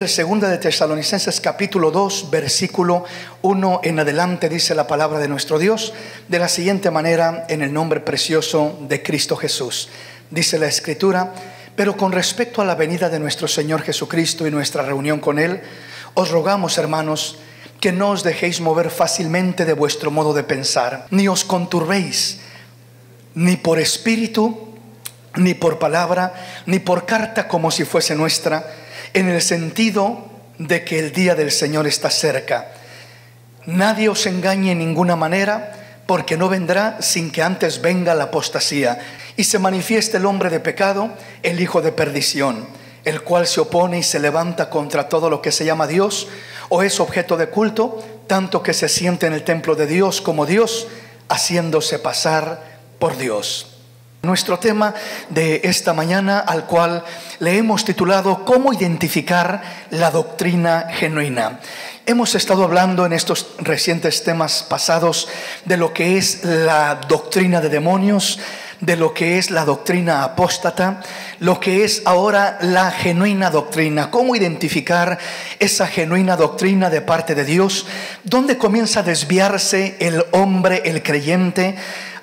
Segunda de Tesalonicenses capítulo 2 versículo 1 en adelante dice la palabra de nuestro Dios de la siguiente manera: en el nombre precioso de Cristo Jesús. Dice la Escritura: pero con respecto a la venida de nuestro Señor Jesucristo y nuestra reunión con Él, os rogamos, hermanos, que no os dejéis mover fácilmente de vuestro modo de pensar, ni os conturbéis, ni por espíritu, ni por palabra, ni por carta como si fuese nuestra, en el sentido de que el día del Señor está cerca. Nadie os engañe en ninguna manera, porque no vendrá sin que antes venga la apostasía y se manifieste el hombre de pecado, el hijo de perdición, el cual se opone y se levanta contra todo lo que se llama Dios o es objeto de culto, tanto que se siente en el templo de Dios como Dios, haciéndose pasar por Dios. Nuestro tema de esta mañana, al cual le hemos titulado ¿Cómo identificar la doctrina genuina? Hemos estado hablando en estos recientes temas pasados de lo que es la doctrina de demonios, de lo que es la doctrina apóstata, lo que es ahora la genuina doctrina. ¿Cómo identificar esa genuina doctrina de parte de Dios? ¿Dónde comienza a desviarse el hombre, el creyente,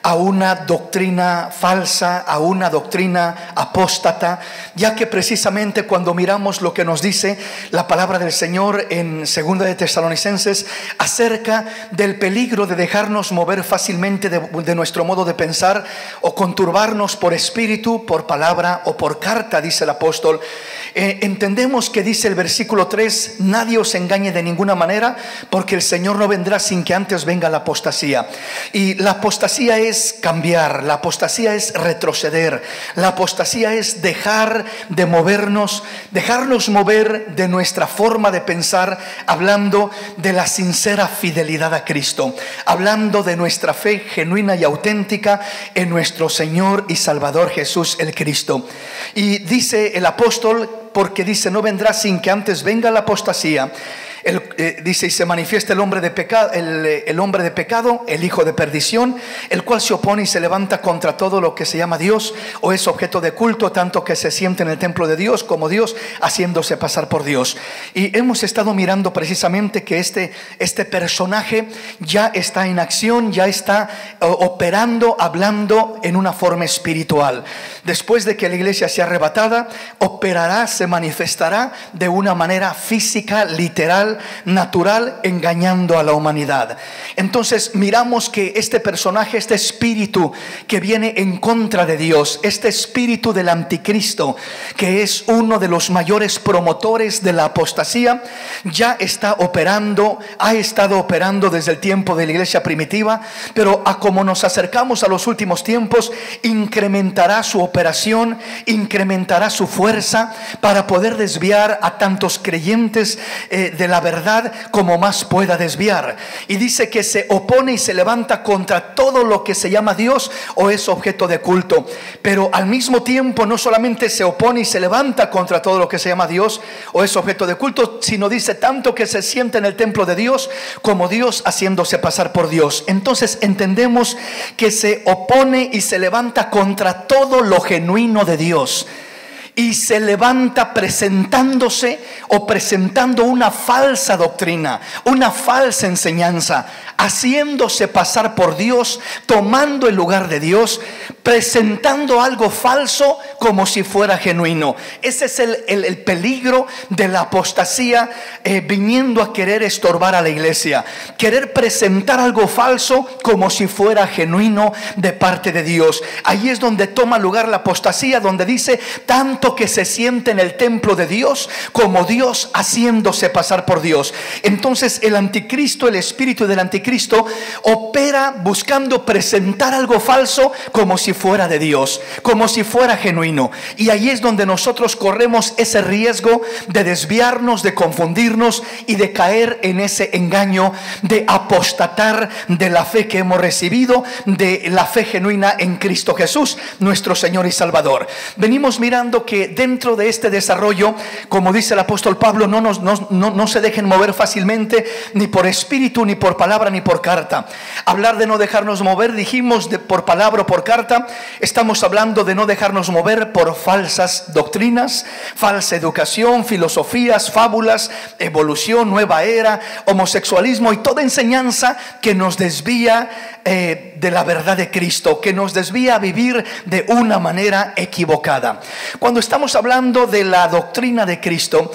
a una doctrina falsa, a una doctrina apóstata? Ya que precisamente cuando miramos lo que nos dice la palabra del Señor en Segunda de Tesalonicenses acerca del peligro de dejarnos mover fácilmente de nuestro modo de pensar o conturbarnos por espíritu, por palabra o por carta, dice el apóstol, entendemos que dice el versículo 3: nadie os engañe de ninguna manera, porque el Señor no vendrá sin que antes venga la apostasía. Y la apostasía es cambiar, la apostasía es retroceder, la apostasía es dejar de movernos, dejarnos mover de nuestra forma de pensar, hablando de la sincera fidelidad a Cristo, hablando de nuestra fe genuina y auténtica en nuestro Señor y Salvador Jesús el Cristo. Y dice el apóstol, porque dice no vendrá sin que antes venga la apostasía. Dice: y se manifiesta el hombre de pecado, el hombre de pecado, el hijo de perdición, el cual se opone y se levanta contra todo lo que se llama Dios o es objeto de culto, tanto que se siente en el templo de Dios como Dios, haciéndose pasar por Dios. Y hemos estado mirando precisamente que este personaje ya está en acción, ya está operando, hablando en una forma espiritual. Después de que la iglesia sea arrebatada, operará, se manifestará de una manera física, literal, natural, engañando a la humanidad. Entonces miramos que este personaje, este espíritu que viene en contra de Dios, este espíritu del anticristo, que es uno de los mayores promotores de la apostasía, ya está operando, ha estado operando desde el tiempo de la iglesia primitiva, pero a como nos acercamos a los últimos tiempos, incrementará su operación, incrementará su fuerza para poder desviar a tantos creyentes de la verdad como más pueda desviar. Y dice que se opone y se levanta contra todo lo que se llama Dios o es objeto de culto. Pero al mismo tiempo no solamente se opone y se levanta contra todo lo que se llama Dios o es objeto de culto, sino dice tanto que se siente en el templo de Dios como Dios, haciéndose pasar por Dios. Entonces entendemos que se opone y se levanta contra todo lo genuino de Dios. Y se levanta presentándose o presentando una falsa doctrina, una falsa enseñanza, haciéndose pasar por Dios, tomando el lugar de Dios, presentando algo falso como si fuera genuino. Ese es el peligro de la apostasía, viniendo a querer estorbar a la iglesia, querer presentar algo falso como si fuera genuino de parte de Dios. Ahí es donde toma lugar la apostasía, donde dice tanto que se siente en el templo de Dios como Dios, haciéndose pasar por Dios. Entonces el anticristo, el espíritu del anticristo, opera buscando presentar algo falso como si fuera de Dios, como si fuera genuino. Y ahí es donde nosotros corremos ese riesgo de desviarnos, de confundirnos y de caer en ese engaño, de apostatar de la fe que hemos recibido, de la fe genuina en Cristo Jesús, nuestro Señor y Salvador. Venimos mirando que que dentro de este desarrollo, como dice el apóstol Pablo, no se dejen mover fácilmente, ni por espíritu, ni por palabra, ni por carta. Hablar de no dejarnos mover, dijimos, por palabra o por carta, estamos hablando de no dejarnos mover por falsas doctrinas, falsa educación, filosofías, fábulas, evolución, nueva era, homosexualismo y toda enseñanza que nos desvía de la verdad de Cristo, que nos desvía a vivir de una manera equivocada. Cuando estamos hablando de la doctrina de Cristo,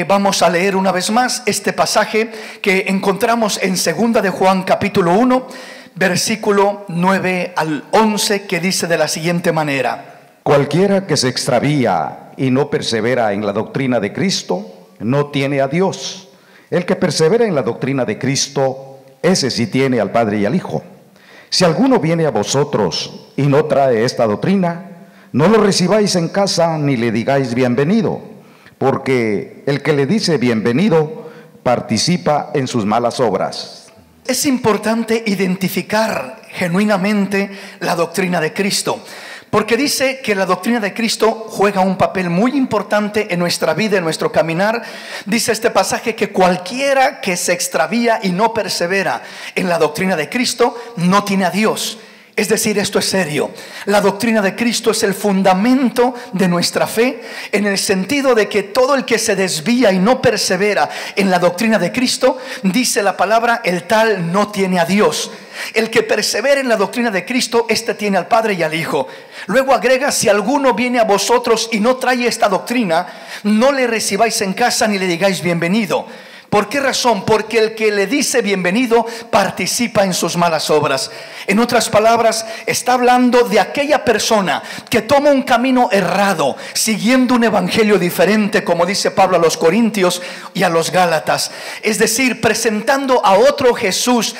vamos a leer una vez más este pasaje que encontramos en 2 de Juan capítulo 1, versículo 9 al 11, que dice de la siguiente manera: Cualquiera que se extravía y no persevera en la doctrina de Cristo, no tiene a Dios. El que persevera en la doctrina de Cristo, ese sí tiene al Padre y al Hijo. Si alguno viene a vosotros y no trae esta doctrina, no lo recibáis en casa ni le digáis bienvenido, porque el que le dice bienvenido participa en sus malas obras. Es importante identificar genuinamente la doctrina de Cristo, porque dice que la doctrina de Cristo juega un papel muy importante en nuestra vida, en nuestro caminar. Dice este pasaje que cualquiera que se extravía y no persevera en la doctrina de Cristo no tiene a Dios. Es decir, esto es serio. La doctrina de Cristo es el fundamento de nuestra fe, en el sentido de que todo el que se desvía y no persevera en la doctrina de Cristo, dice la palabra, el tal no tiene a Dios. El que persevera en la doctrina de Cristo, este tiene al Padre y al Hijo. Luego agrega: si alguno viene a vosotros y no trae esta doctrina, no le recibáis en casa ni le digáis bienvenido. ¿Por qué razón? Porque el que le dice bienvenido participa en sus malas obras. En otras palabras, está hablando de aquella persona que toma un camino errado, siguiendo un evangelio diferente, como dice Pablo a los Corintios y a los Gálatas. Es decir, presentando a otro Jesús,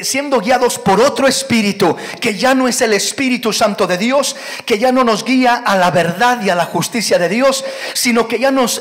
siendo guiados por otro espíritu, que ya no es el Espíritu Santo de Dios, que ya no nos guía a la verdad y a la justicia de Dios, sino que ya nos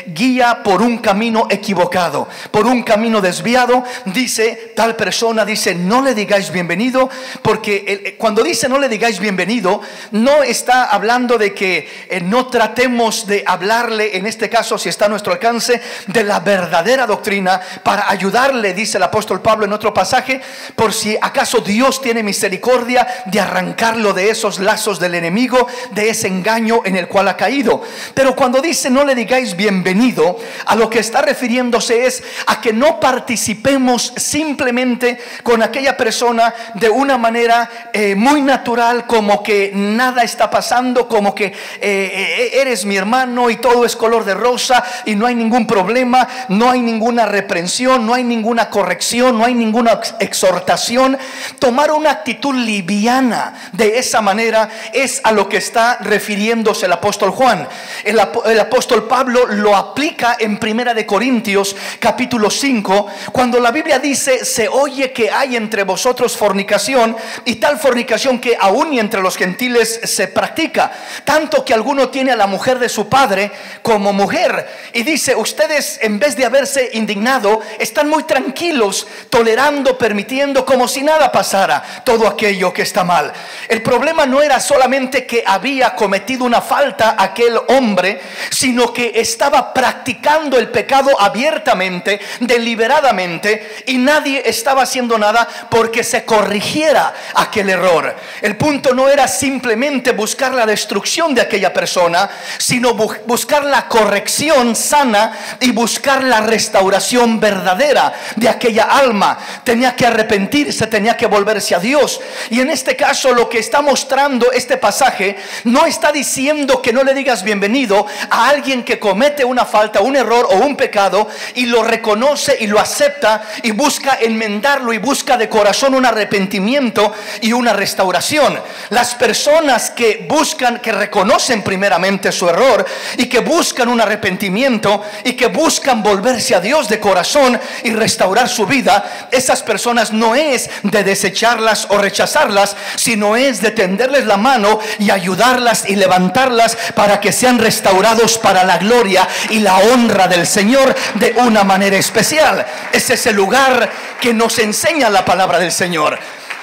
guía por un camino equivocado, por un camino desviado. Dice tal persona, dice: no le digáis bienvenido, porque cuando dice no le digáis bienvenido, no está hablando de que no tratemos de hablarle, en este caso si está a nuestro alcance, de la verdadera doctrina para ayudarle, dice el apóstol Pablo en otro pasaje, por si acaso Dios tiene misericordia de arrancarlo de esos lazos del enemigo, de ese engaño en el cual ha caído. Pero cuando dice no le digáis bienvenido, a lo que está refiriéndose es a que no participemos simplemente con aquella persona de una manera muy natural, como que nada está pasando, como que eres mi hermano y todo es color de rosa y no hay ningún problema, no hay ninguna reprensión, no hay ninguna corrección, no hay ninguna exhortación. Tomar una actitud liviana de esa manera es a lo que está refiriéndose el apóstol Juan. El apóstol Pablo lo aplica en 1 de Corintios capítulo 5, cuando la Biblia dice: se oye que hay entre vosotros fornicación, y tal fornicación que aún y entre los gentiles se practica, tanto que alguno tiene a la mujer de su padre como mujer. Y dice: ustedes, en vez de haberse indignado, están muy tranquilos, tolerando, permitiendo como si nada pasara todo aquello que está mal. El problema no era solamente que había cometido una falta aquel hombre, sino que estaba practicando el pecado abiertamente, deliberadamente, y nadie estaba haciendo nada porque se corrigiera aquel error. El punto no era simplemente buscar la destrucción de aquella persona, sino buscar la corrección sana y buscar la restauración verdadera de aquella alma. Tenía que arrepentirse, tenía que volverse a Dios. Y en este caso, lo que está mostrando este pasaje, no está diciendo que no le digas bienvenido a alguien que comete una falta, un error o un pecado, y lo reconoce y lo acepta y busca enmendarlo y busca de corazón un arrepentimiento y una restauración. Las personas que buscan, que reconocen primeramente su error y que buscan un arrepentimiento y que buscan volverse a Dios de corazón y restaurar su vida, esas personas no es de desecharlas o rechazarlas, sino es de tenderles la mano y ayudarlas y levantarlas para que sean restaurados para la gloria y la honra del Señor de una manera especial. Ese es el lugar que nos enseña la palabra del Señor.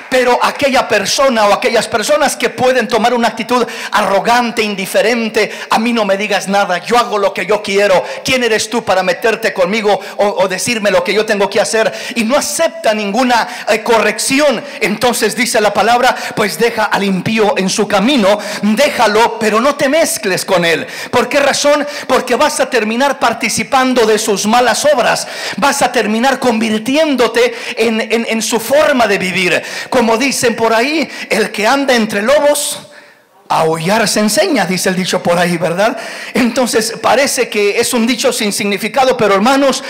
Pero aquella persona o aquellas personas que pueden tomar una actitud arrogante, indiferente, a mí no me digas nada, yo hago lo que yo quiero, ¿quién eres tú para meterte conmigo o decirme lo que yo tengo que hacer? Y no acepta ninguna corrección. Entonces dice la palabra, pues deja al impío en su camino, déjalo, pero no te mezcles con él. ¿Por qué razón? Porque vas a terminar participando de sus malas obras, vas a terminar convirtiéndote en su forma de vivir. Como dicen por ahí, el que anda entre lobos, a aullar se enseña, dice el dicho por ahí, ¿verdad? Entonces parece que es un dicho sin significado, pero hermanos,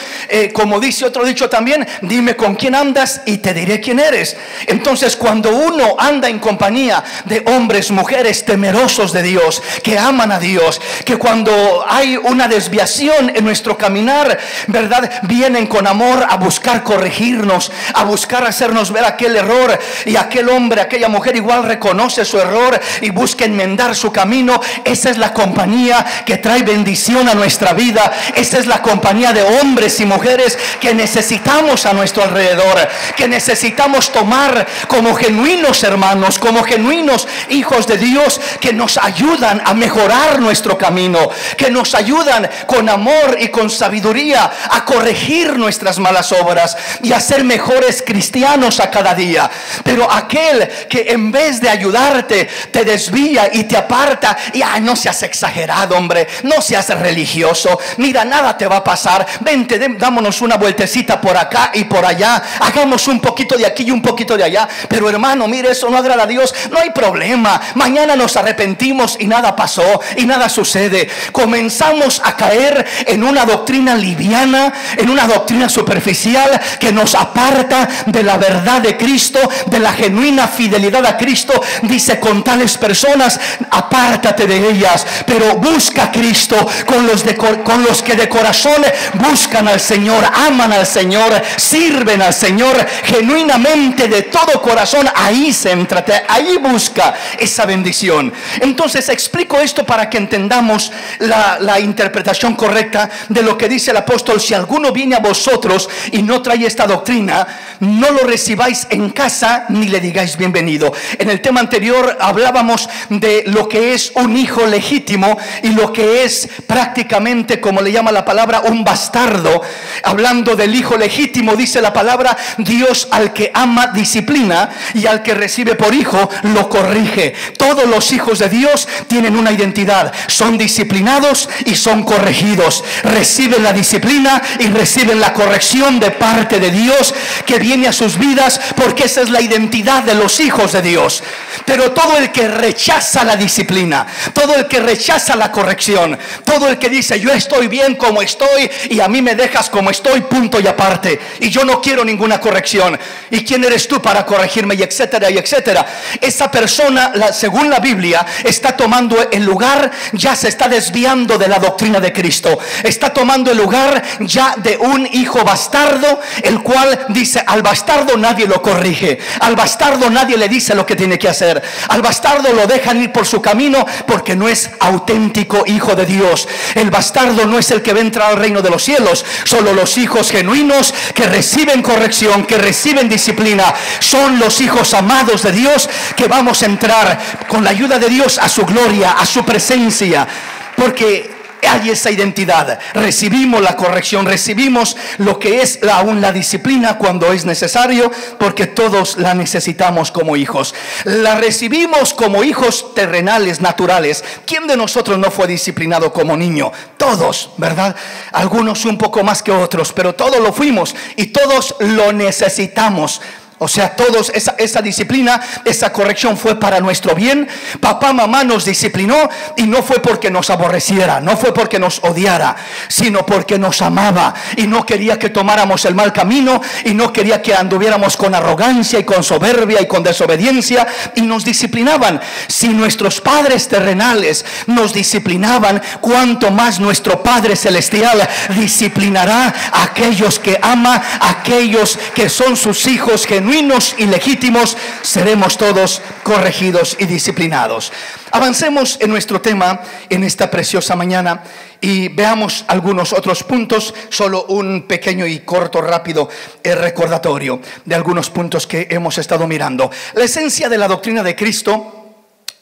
como dice otro dicho también, dime con quién andas y te diré quién eres. Entonces cuando uno anda en compañía de hombres, mujeres temerosos de Dios, que aman a Dios, que cuando hay una desviación en nuestro caminar, ¿verdad?, vienen con amor a buscar corregirnos, a buscar hacernos ver aquel error, y aquel hombre, aquella mujer igual reconoce su error y busca enmendar su camino. Esa es la compañía que trae bendición a nuestra vida. Esa es la compañía de hombres y mujeres que necesitamos a nuestro alrededor, que necesitamos tomar como genuinos hermanos, como genuinos hijos de Dios, que nos ayudan a mejorar nuestro camino, que nos ayudan con amor y con sabiduría a corregir nuestras malas obras y a ser mejores cristianos a cada día. Pero aquel que en vez de ayudarte te desvía y te aparta, y no seas exagerado, hombre, no seas religioso, mira, nada te va a pasar, vente, dámonos una vueltecita por acá y por allá, hagamos un poquito de aquí y un poquito de allá. Pero hermano, mire, eso no agrada a Dios. No hay problema, mañana nos arrepentimos y nada pasó y nada sucede. Comenzamos a caer en una doctrina liviana, en una doctrina superficial que nos aparta de la verdad de Cristo, de la genuina fidelidad a Cristo. Dice, con tales personas apártate de ellas, pero busca a Cristo con los que de corazón buscan al Señor, aman al Señor, sirven al Señor genuinamente de todo corazón. Ahí céntrate, ahí busca esa bendición. Entonces explico esto para que entendamos la interpretación correcta de lo que dice el apóstol. Si alguno viene a vosotros y no trae esta doctrina, no lo recibáis en casa ni le digáis bienvenido. En el tema anterior hablábamos de lo que es un hijo legítimo y lo que es prácticamente, como le llama la palabra, un bastardo. Hablando del hijo legítimo, dice la palabra, Dios al que ama disciplina, y al que recibe por hijo lo corrige. Todos los hijos de Dios tienen una identidad, son disciplinados y son corregidos, reciben la disciplina y reciben la corrección de parte de Dios que viene a sus vidas, porque esa es la identidad de los hijos de Dios. Pero todo el que rechaza la disciplina, todo el que rechaza la corrección, todo el que dice, yo estoy bien como estoy y a mí me dejas como estoy, punto y aparte, y yo no quiero ninguna corrección, y quién eres tú para corregirme, y etcétera y etcétera. Esa persona, según la Biblia, está tomando el lugar, ya se está desviando de la doctrina de Cristo, está tomando el lugar ya de un hijo bastardo, el cual dice, al bastardo nadie lo corrige, al bastardo nadie le dice lo que tiene que hacer, al bastardo lo dejan ir por su camino porque no es auténtico hijo de Dios. El bastardo no es el que va a entrar al reino de los cielos. Solo los hijos genuinos que reciben corrección, que reciben disciplina, son los hijos amados de Dios, que vamos a entrar con la ayuda de Dios a su gloria, a su presencia, porque hay esa identidad. Recibimos la corrección, recibimos lo que es aún la disciplina cuando es necesario, porque todos la necesitamos como hijos. La recibimos como hijos terrenales, naturales. ¿Quién de nosotros no fue disciplinado como niño? Todos, ¿verdad? Algunos un poco más que otros, pero todos lo fuimos y todos lo necesitamos. O sea, todos, esa disciplina, esa corrección fue para nuestro bien. Papá, mamá nos disciplinó y no fue porque nos aborreciera, no fue porque nos odiara, sino porque nos amaba y no quería que tomáramos el mal camino, y no quería que anduviéramos con arrogancia y con soberbia y con desobediencia, y nos disciplinaban. Si nuestros padres terrenales nos disciplinaban, cuánto más nuestro Padre Celestial disciplinará a aquellos que ama, a aquellos que son sus hijos genuinos, genuinos y legítimos, seremos todos corregidos y disciplinados. Avancemos en nuestro tema en esta preciosa mañana y veamos algunos otros puntos. Solo un pequeño y corto, rápido recordatorio de algunos puntos que hemos estado mirando. La esencia de la doctrina de Cristo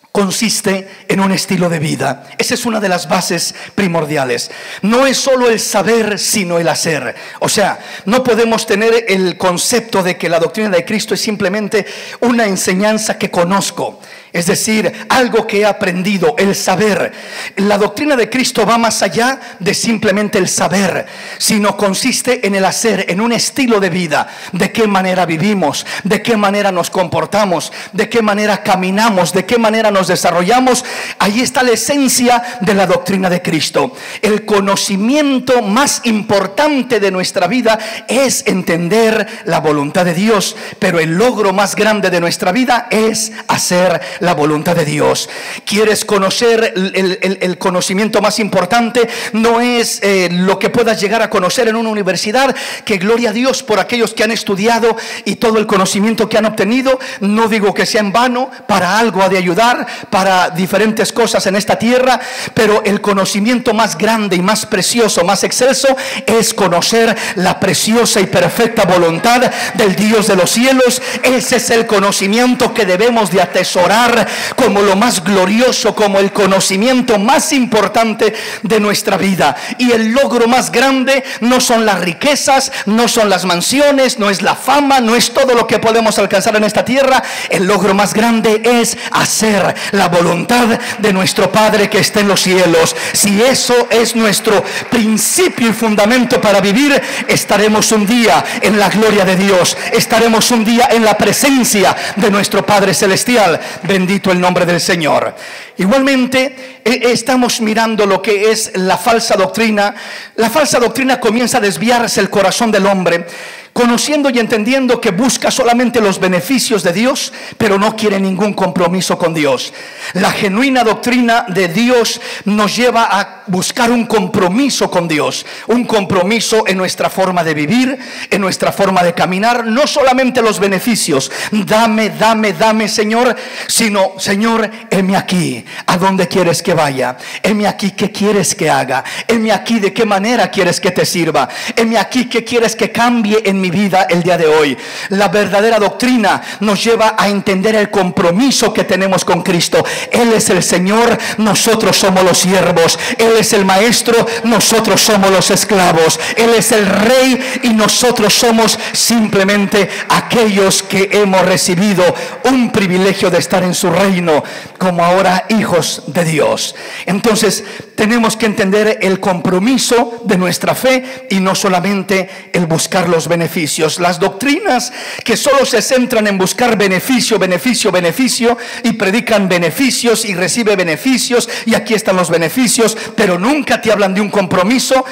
consiste en un estilo de vida. Esa es una de las bases primordiales. No es solo el saber, sino el hacer. O sea, no podemos tener el concepto de que la doctrina de Cristo es simplemente una enseñanza que conozco. Es decir, algo que he aprendido, el saber. La doctrina de Cristo va más allá de simplemente el saber, sino consiste en el hacer, en un estilo de vida. De qué manera vivimos, de qué manera nos comportamos, de qué manera caminamos, de qué manera nos desarrollamos. Ahí está la esencia de la doctrina de Cristo. El conocimiento más importante de nuestra vida es entender la voluntad de Dios, pero el logro más grande de nuestra vida es hacer la voluntad de Dios. ¿Quieres conocer el conocimiento más importante? No es lo que puedas llegar a conocer en una universidad, que gloria a Dios por aquellos que han estudiado y todo el conocimiento que han obtenido. No digo que sea en vano, para algo ha de ayudar, para diferentes cosas en esta tierra, pero el conocimiento más grande y más precioso, más excelso, es conocer la preciosa y perfecta voluntad del Dios de los cielos. Ese es el conocimiento que debemos de atesorar como lo más glorioso, como el conocimiento más importante de nuestra vida. Y el logro más grande no son las riquezas, no son las mansiones, no es la fama, no es todo lo que podemos alcanzar en esta tierra. El logro más grande es hacer la voluntad de nuestro Padre que está en los cielos. Si eso es nuestro principio y fundamento para vivir, estaremos un día en la gloria de Dios, estaremos un día en la presencia de nuestro Padre celestial. Bendito el nombre del Señor. Igualmente, estamos mirando lo que es la falsa doctrina. La falsa doctrina comienza a desviarse el corazón del hombre, conociendo y entendiendo que busca solamente los beneficios de Dios, pero no quiere ningún compromiso con Dios. La genuina doctrina de Dios nos lleva a buscar un compromiso con Dios, un compromiso en nuestra forma de vivir, en nuestra forma de caminar. No solamente los beneficios, dame, dame, dame, Señor, sino, Señor, heme aquí, ¿a dónde quieres que vaya? Heme aquí, ¿qué quieres que haga? Heme aquí, ¿de qué manera quieres que te sirva? Heme aquí, ¿qué quieres que cambie en mi vida el día de hoy? La verdadera doctrina nos lleva a entender el compromiso que tenemos con Cristo. Él es el Señor, nosotros somos los siervos. Él es el Maestro, nosotros somos los esclavos. Él es el Rey y nosotros somos simplemente aquellos que hemos recibido un privilegio de estar en su reino como ahora hijos de Dios. Entonces tenemos que entender el compromiso de nuestra fe y no solamente el buscar los beneficios. Las doctrinas que solo se centran en buscar beneficio, beneficio, beneficio, y predican beneficios y recibe beneficios y aquí están los beneficios, pero nunca te hablan de un compromiso,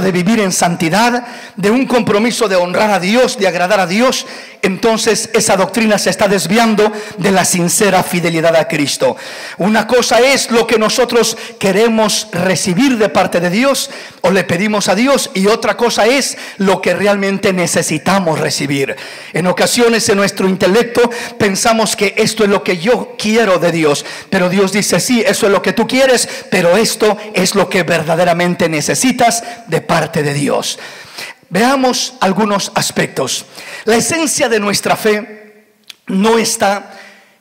de vivir en santidad, de un compromiso de honrar a Dios, de agradar a Dios. Entonces esa doctrina se está desviando de la sincera fidelidad a Cristo. Una cosa es lo que nosotros queremos recibir de parte de Dios o le pedimos a Dios, y otra cosa es lo que realmente necesitamos recibir. En ocasiones en nuestro intelecto pensamos que esto es lo que yo quiero de Dios, pero Dios dice: sí, eso es lo que tú quieres, pero esto es lo que verdaderamente necesitas de parte de Dios. Veamos algunos aspectos. La esencia de nuestra fe no está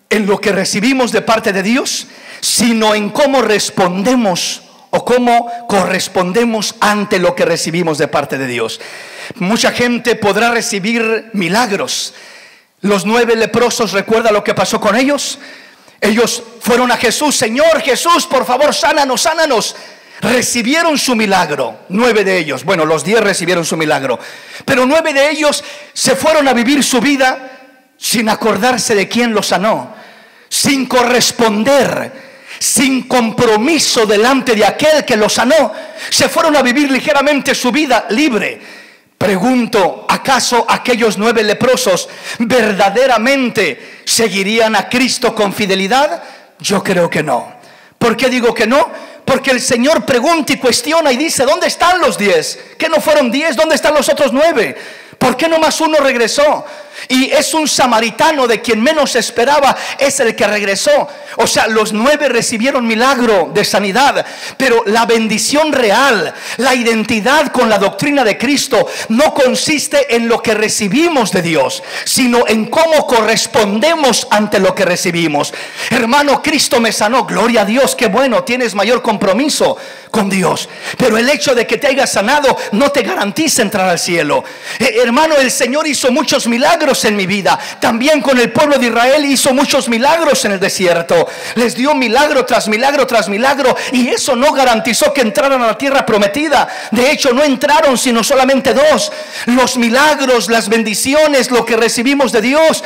en lo que recibimos de parte de Dios, sino en cómo respondemos o cómo correspondemos ante lo que recibimos de parte de Dios. Mucha gente podrá recibir milagros. Los 9 leprosos, ¿recuerda lo que pasó con ellos? Ellos fueron a Jesús: Señor Jesús, por favor, sánanos, sánanos. Recibieron su milagro, 9 de ellos. Bueno, los 10 recibieron su milagro, pero 9 de ellos se fueron a vivir su vida sin acordarse de quién los sanó, sin corresponder, sin compromiso delante de aquel que los sanó. Se fueron a vivir ligeramente su vida libre. Pregunto, ¿acaso aquellos 9 leprosos verdaderamente seguirían a Cristo con fidelidad? Yo creo que no. ¿Por qué digo que no? Porque el Señor pregunta y cuestiona y dice: ¿dónde están los 10? ¿Qué no fueron 10? ¿Dónde están los otros 9? ¿Por qué nomás uno regresó? y es un samaritano de quien menos esperaba, es el que regresó. O sea, los 9 recibieron milagro de sanidad, pero la bendición real, la identidad con la doctrina de Cristo no consiste en lo que recibimos de Dios, sino en cómo correspondemos ante lo que recibimos. Hermano, Cristo me sanó, gloria a Dios, qué bueno, tienes mayor compromiso con Dios, pero el hecho de que te haya sanado no te garantiza entrar al cielo. Hermano, el Señor hizo muchos milagros en mi vida, también con el pueblo de Israel hizo muchos milagros en el desierto, les dio milagro tras milagro tras milagro, y eso no garantizó que entraran a la tierra prometida. De hecho, no entraron sino solamente 2. Los milagros, las bendiciones, lo que recibimos de Dios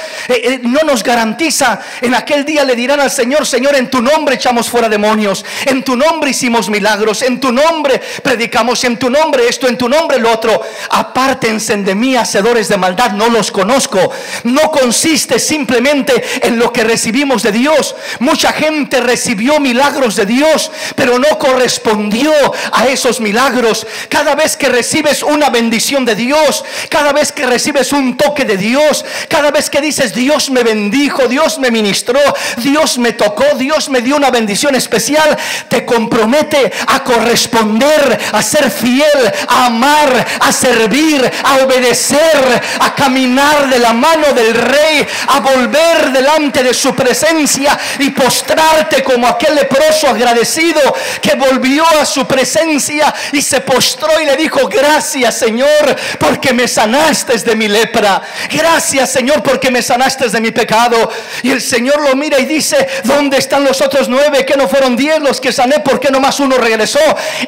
no nos garantiza. En aquel día le dirán al Señor: Señor, en tu nombre echamos fuera demonios, en tu nombre hicimos milagros, en tu nombre predicamos, en tu nombre esto, en tu nombre lo otro. Apártense de mí, hacedores de maldad, no los conozco. No consiste simplemente en lo que recibimos de Dios. Mucha gente recibió milagros de Dios, pero no correspondió a esos milagros. Cada vez que recibes una bendición de Dios, cada vez que recibes un toque de Dios, cada vez que dices: Dios me bendijo, Dios me ministró, Dios me tocó, Dios me dio una bendición especial, te compromete a corresponder, a ser fiel, a amar, a servir, a obedecer, a caminar de la mano del Rey, a volver delante de su presencia y postrarte como aquel leproso agradecido que volvió a su presencia y se postró y le dijo: gracias, Señor, porque me sanaste de mi lepra, gracias, Señor, porque me sanaste de mi pecado. Y el Señor lo mira y dice: ¿dónde están los otros 9? ¿Que no fueron 10 los que sané? ¿Por qué nomás uno regresó?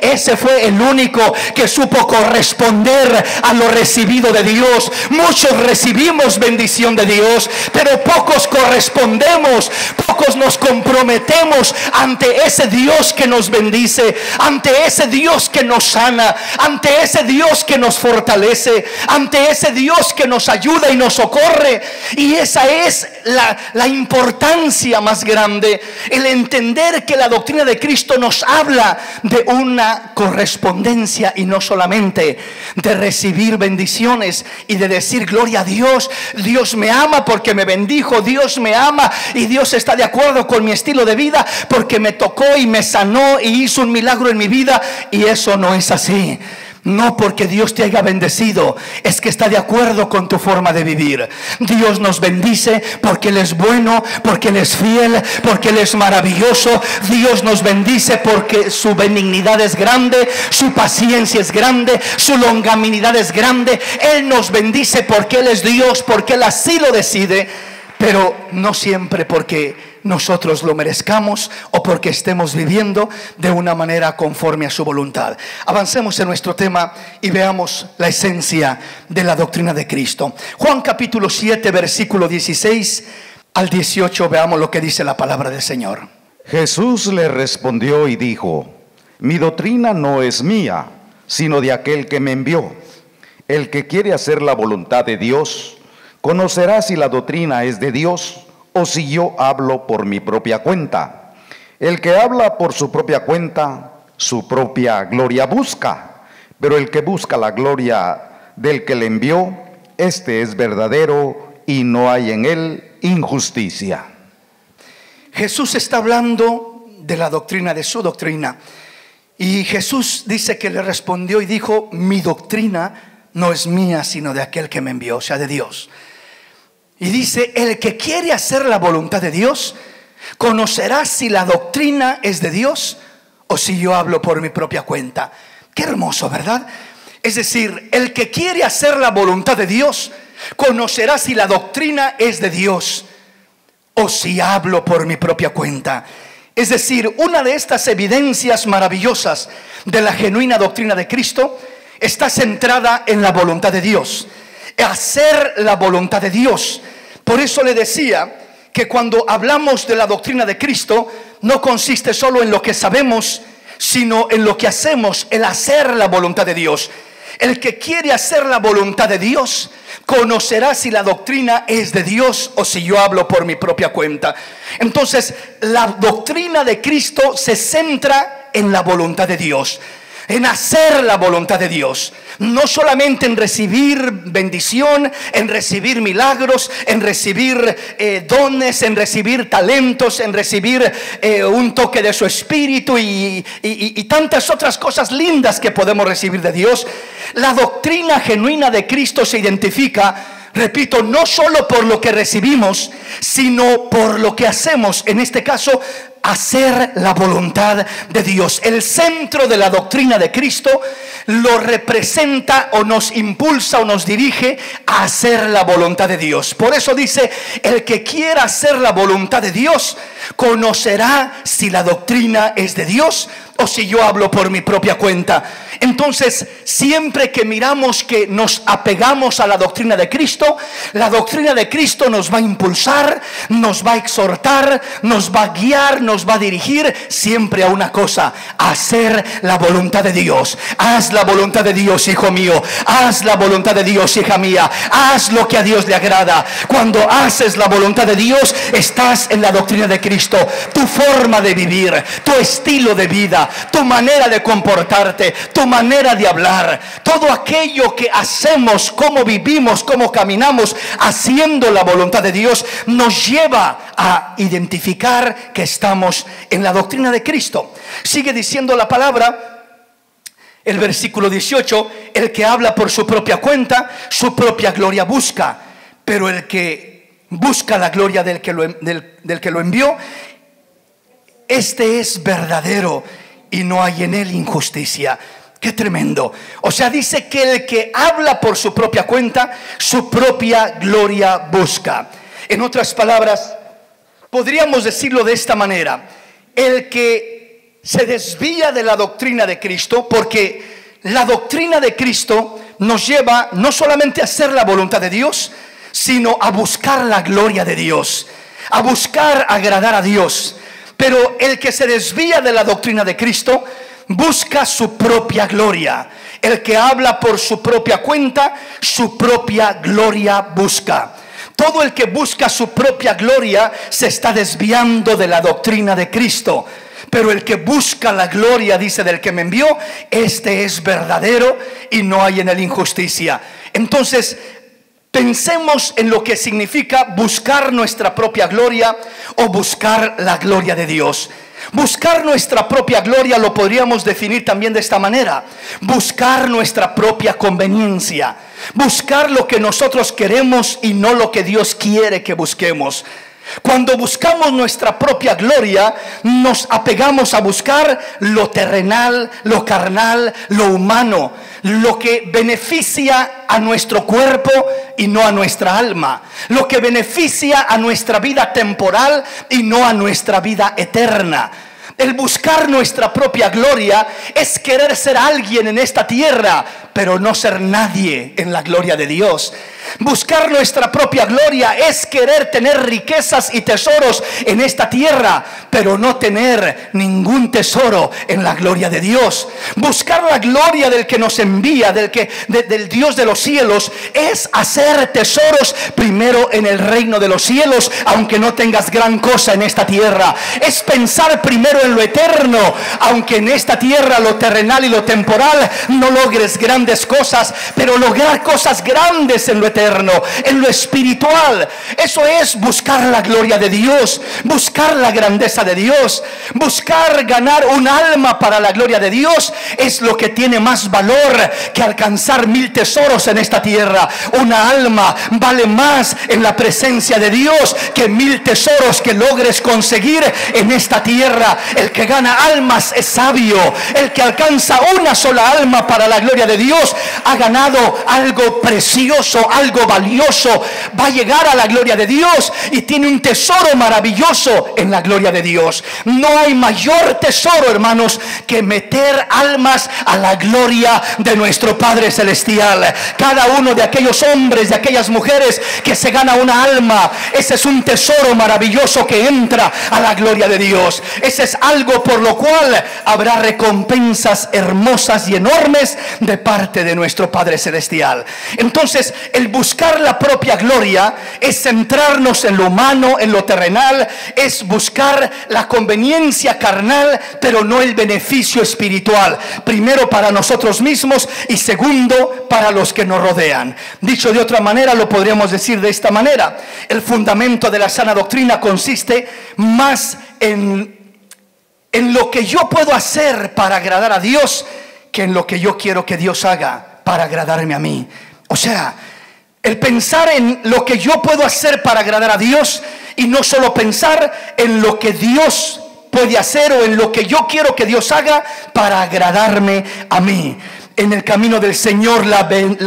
Ese fue el único que supo corresponder a lo recibido de Dios. Muchos recibimos bendición de Dios, pero pocos correspondemos, pocos nos comprometemos ante ese Dios que nos bendice, ante ese Dios que nos sana, ante ese Dios que nos fortalece, ante ese Dios que nos ayuda y nos socorre. Y esa es la importancia más grande, el entender que la doctrina de Cristo nos habla de una correspondencia y no solamente de recibir bendiciones y de decir: gloria a Dios, Dios me ama porque me bendijo, Dios me ama y Dios está de acuerdo con mi estilo de vida porque me tocó y me sanó y hizo un milagro en mi vida. Y eso no es así. No porque Dios te haya bendecido es que está de acuerdo con tu forma de vivir. Dios nos bendice porque Él es bueno, porque Él es fiel, porque Él es maravilloso. Dios nos bendice porque su benignidad es grande, su paciencia es grande, su longanimidad es grande. Él nos bendice porque Él es Dios, porque Él así lo decide, pero no siempre porque nosotros lo merezcamos o porque estemos viviendo de una manera conforme a su voluntad. Avancemos en nuestro tema y veamos la esencia de la doctrina de Cristo. Juan capítulo 7, versículo 16 al 18, veamos lo que dice la palabra del Señor. Jesús le respondió y dijo: mi doctrina no es mía, sino de aquel que me envió. El que quiere hacer la voluntad de Dios conocerá si la doctrina es de Dios o si yo hablo por mi propia cuenta. El que habla por su propia cuenta, su propia gloria busca, pero el que busca la gloria del que le envió, este es verdadero y no hay en él injusticia. Jesús está hablando de la doctrina, de su doctrina, y Jesús dice que le respondió y dijo: mi doctrina no es mía, sino de aquel que me envió, o sea, de Dios. Y dice: el que quiere hacer la voluntad de Dios conocerá si la doctrina es de Dios o si yo hablo por mi propia cuenta. Qué hermoso, ¿verdad? Es decir, el que quiere hacer la voluntad de Dios conocerá si la doctrina es de Dios o si hablo por mi propia cuenta. Es decir, una de estas evidencias maravillosas de la genuina doctrina de Cristo está centrada en la voluntad de Dios, hacer la voluntad de Dios. Por eso le decía que cuando hablamos de la doctrina de Cristo, no consiste solo en lo que sabemos, sino en lo que hacemos, el hacer la voluntad de Dios. El que quiere hacer la voluntad de Dios conocerá si la doctrina es de Dios o si yo hablo por mi propia cuenta. Entonces, la doctrina de Cristo se centra en la voluntad de Dios. en hacer la voluntad de Dios. No solamente en recibir bendición, en recibir milagros, en recibir dones, en recibir talentos, en recibir un toque de su espíritu y tantas otras cosas lindas que podemos recibir de Dios. La doctrina genuina de Cristo se identifica, repito, no solo por lo que recibimos, sino por lo que hacemos. En este caso, hacer la voluntad de Dios. El centro de la doctrina de Cristo lo representa o nos impulsa o nos dirige a hacer la voluntad de Dios. Por eso dice, el que quiera hacer la voluntad de Dios conocerá si la doctrina es de Dios o si yo hablo por mi propia cuenta. Entonces, siempre que miramos que nos apegamos a la doctrina de Cristo, la doctrina de Cristo nos va a impulsar, nos va a exhortar, nos va a guiar, nos va a dirigir siempre a una cosa: a hacer la voluntad de Dios. Haz la voluntad de Dios, hijo mío. Haz la voluntad de Dios, hija mía. Haz lo que a Dios le agrada. Cuando haces la voluntad de Dios, estás en la doctrina de Cristo. Tu forma de vivir, tu estilo de vida, tu manera de comportarte, tu manera de hablar, todo aquello que hacemos, cómo vivimos, cómo caminamos haciendo la voluntad de Dios, nos lleva a identificar que estamos en la doctrina de Cristo. Sigue diciendo la palabra, el versículo 18: el que habla por su propia cuenta, su propia gloria busca, pero el que busca la gloria del que lo envió, este es verdadero y no hay en él injusticia. Qué tremendo. O sea, dice que el que habla por su propia cuenta, su propia gloria busca. En otras palabras, podríamos decirlo de esta manera: el que se desvía de la doctrina de Cristo, porque la doctrina de Cristo nos lleva no solamente a hacer la voluntad de Dios, sino a buscar la gloria de Dios, a buscar agradar a Dios. Pero el que se desvía de la doctrina de Cristo busca su propia gloria. El que habla por su propia cuenta, su propia gloria busca. Todo el que busca su propia gloria se está desviando de la doctrina de Cristo. Pero el que busca la gloria, dice, del que me envió, este es verdadero y no hay en él injusticia. Entonces, pensemos en lo que significa buscar nuestra propia gloria o buscar la gloria de Dios. Buscar nuestra propia gloria lo podríamos definir también de esta manera: buscar nuestra propia conveniencia, buscar lo que nosotros queremos y no lo que Dios quiere que busquemos. Cuando buscamos nuestra propia gloria, nos apegamos a buscar lo terrenal, lo carnal, lo humano, lo que beneficia a nuestro cuerpo y no a nuestra alma, lo que beneficia a nuestra vida temporal y no a nuestra vida eterna. El buscar nuestra propia gloria es querer ser alguien en esta tierra, pero no ser nadie en la gloria de Dios. Buscar nuestra propia gloria es querer tener riquezas y tesoros en esta tierra, pero no tener ningún tesoro en la gloria de Dios. Buscar la gloria del que nos envía, del Dios de los cielos, es hacer tesoros primero en el reino de los cielos, aunque no tengas gran cosa en esta tierra. Es pensar primero en lo eterno, aunque en esta tierra lo terrenal y lo temporal no logres grandes cosas, pero lograr cosas grandes en lo eterno, en lo espiritual. Eso es buscar la gloria de Dios, buscar la grandeza de Dios, buscar ganar un alma para la gloria de Dios. Es lo que tiene más valor que alcanzar 1000 tesoros en esta tierra. Una alma vale más en la presencia de Dios que 1000 tesoros que logres conseguir en esta tierra. El que gana almas es sabio. El que alcanza una sola alma para la gloria de Dios ha ganado algo precioso, algo valioso. Va a llegar a la gloria de Dios y tiene un tesoro maravilloso en la gloria de Dios. No hay mayor tesoro, hermanos, que meter almas a la gloria de nuestro Padre Celestial. Cada uno de aquellos hombres, de aquellas mujeres que se gana una alma, ese es un tesoro maravilloso que entra a la gloria de Dios. Ese es algo por lo cual habrá recompensas hermosas y enormes de parte parte de nuestro Padre Celestial. Entonces, el buscar la propia gloria es centrarnos en lo humano, en lo terrenal, es buscar la conveniencia carnal, pero no el beneficio espiritual. Primero para nosotros mismos y segundo para los que nos rodean. Dicho de otra manera, lo podríamos decir de esta manera: el fundamento de la sana doctrina consiste más en lo que yo puedo hacer para agradar a Dios que en lo que yo quiero que Dios haga para agradarme a mí. O sea, el pensar en lo que yo puedo hacer para agradar a Dios y no solo pensar en lo que Dios puede hacer o en lo que yo quiero que Dios haga para agradarme a mí. En el camino del Señor, la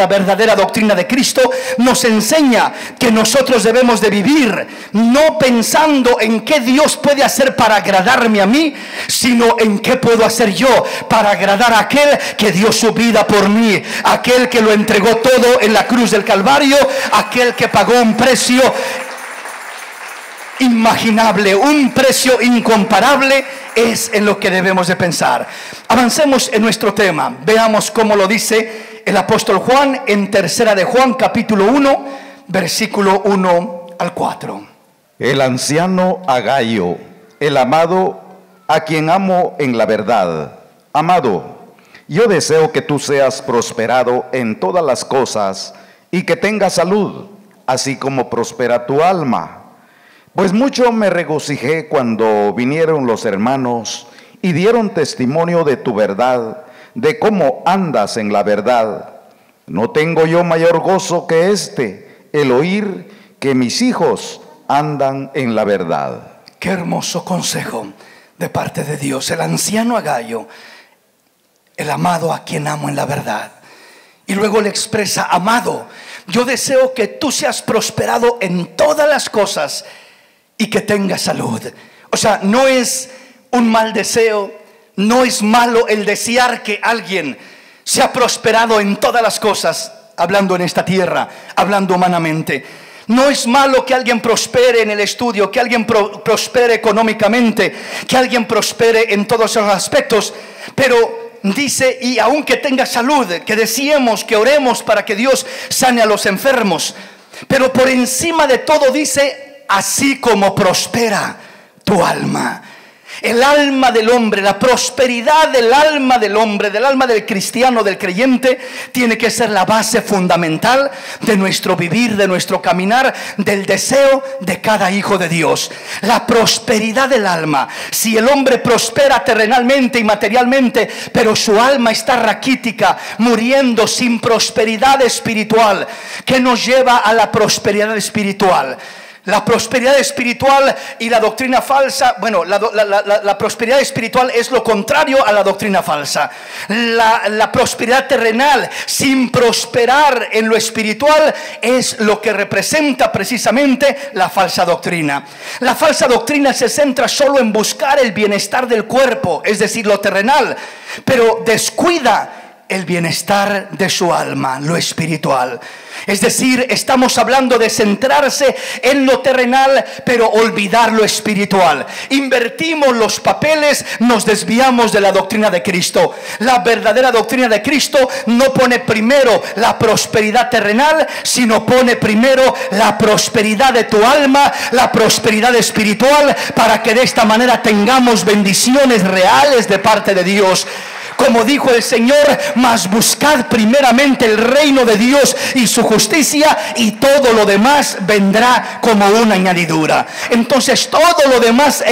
verdadera doctrina de Cristo nos enseña que nosotros debemos de vivir no pensando en qué Dios puede hacer para agradarme a mí, sino en qué puedo hacer yo para agradar a aquel que dio su vida por mí, aquel que lo entregó todo en la cruz del Calvario, aquel que pagó un precio inimaginable, un precio incomparable. Es en lo que debemos de pensar. Avancemos en nuestro tema. Veamos cómo lo dice el apóstol Juan en tercera de Juan, capítulo 1, versículo 1 al 4. El anciano Agayo, el amado, a quien amo en la verdad. Amado, yo deseo que tú seas prosperado en todas las cosas y que tengas salud, así como prospera tu alma. Pues mucho me regocijé cuando vinieron los hermanos y dieron testimonio de tu verdad, de cómo andas en la verdad. No tengo yo mayor gozo que este, el oír que mis hijos andan en la verdad. Qué hermoso consejo de parte de Dios. El anciano Agayo, el amado a quien amo en la verdad. Y luego le expresa: amado, yo deseo que tú seas prosperado en todas las cosas y que tengas salud. O sea, no es un mal deseo, no es malo el desear que alguien sea prosperado en todas las cosas, hablando en esta tierra, hablando humanamente. No es malo que alguien prospere en el estudio, que alguien prospere económicamente, que alguien prospere en todos esos aspectos, pero dice: y aunque tenga salud, que deseemos, que oremos para que Dios sane a los enfermos. Pero por encima de todo dice: así como prospera tu alma. El alma del hombre, la prosperidad del alma del hombre, del alma del cristiano, del creyente, tiene que ser la base fundamental de nuestro vivir, de nuestro caminar, del deseo de cada hijo de Dios. La prosperidad del alma. Si el hombre prospera terrenalmente y materialmente, pero su alma está raquítica, muriendo sin prosperidad espiritual, ¿qué nos lleva a la prosperidad espiritual? La prosperidad espiritual y la doctrina falsa, bueno, la prosperidad espiritual es lo contrario a la doctrina falsa. La prosperidad terrenal sin prosperar en lo espiritual es lo que representa precisamente la falsa doctrina. La falsa doctrina se centra solo en buscar el bienestar del cuerpo, es decir, lo terrenal, pero descuida el bienestar de su alma, lo espiritual. Es decir, estamos hablando de centrarse en lo terrenal, pero olvidar lo espiritual. Invertimos los papeles, nos desviamos de la doctrina de Cristo. La verdadera doctrina de Cristo no pone primero la prosperidad terrenal, sino pone primero la prosperidad de tu alma, la prosperidad espiritual, para que de esta manera tengamos bendiciones reales de parte de Dios. Como dijo el Señor: mas buscad primeramente el reino de Dios y su justicia, y todo lo demás vendrá como una añadidura. Entonces todo lo demás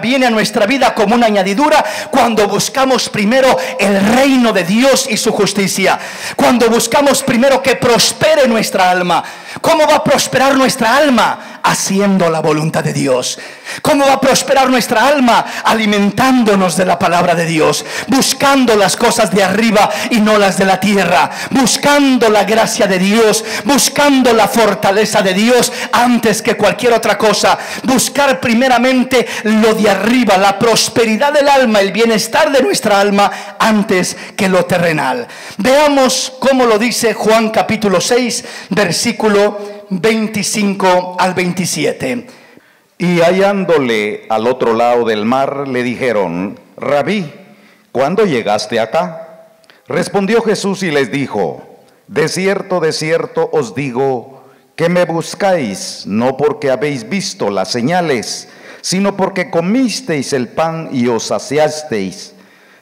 viene a nuestra vida como una añadidura cuando buscamos primero el reino de Dios y su justicia. Cuando buscamos primero que prospere nuestra alma. ¿Cómo va a prosperar nuestra alma? Haciendo la voluntad de Dios. ¿Cómo va a prosperar nuestra alma? Alimentándonos de la palabra de Dios, buscando las cosas de arriba y no las de la tierra, buscando la gracia de Dios, buscando la fortaleza de Dios antes que cualquier otra cosa. Buscar primeramente lo de arriba, la prosperidad del alma, el bienestar de nuestra alma antes que lo terrenal. Veamos cómo lo dice Juan capítulo 6, versículo 25 al 27. Y hallándole al otro lado del mar, le dijeron: Rabí, ¿cuándo llegaste acá? Respondió Jesús y les dijo: de cierto os digo, que me buscáis, no porque habéis visto las señales, sino porque comisteis el pan y os saciasteis.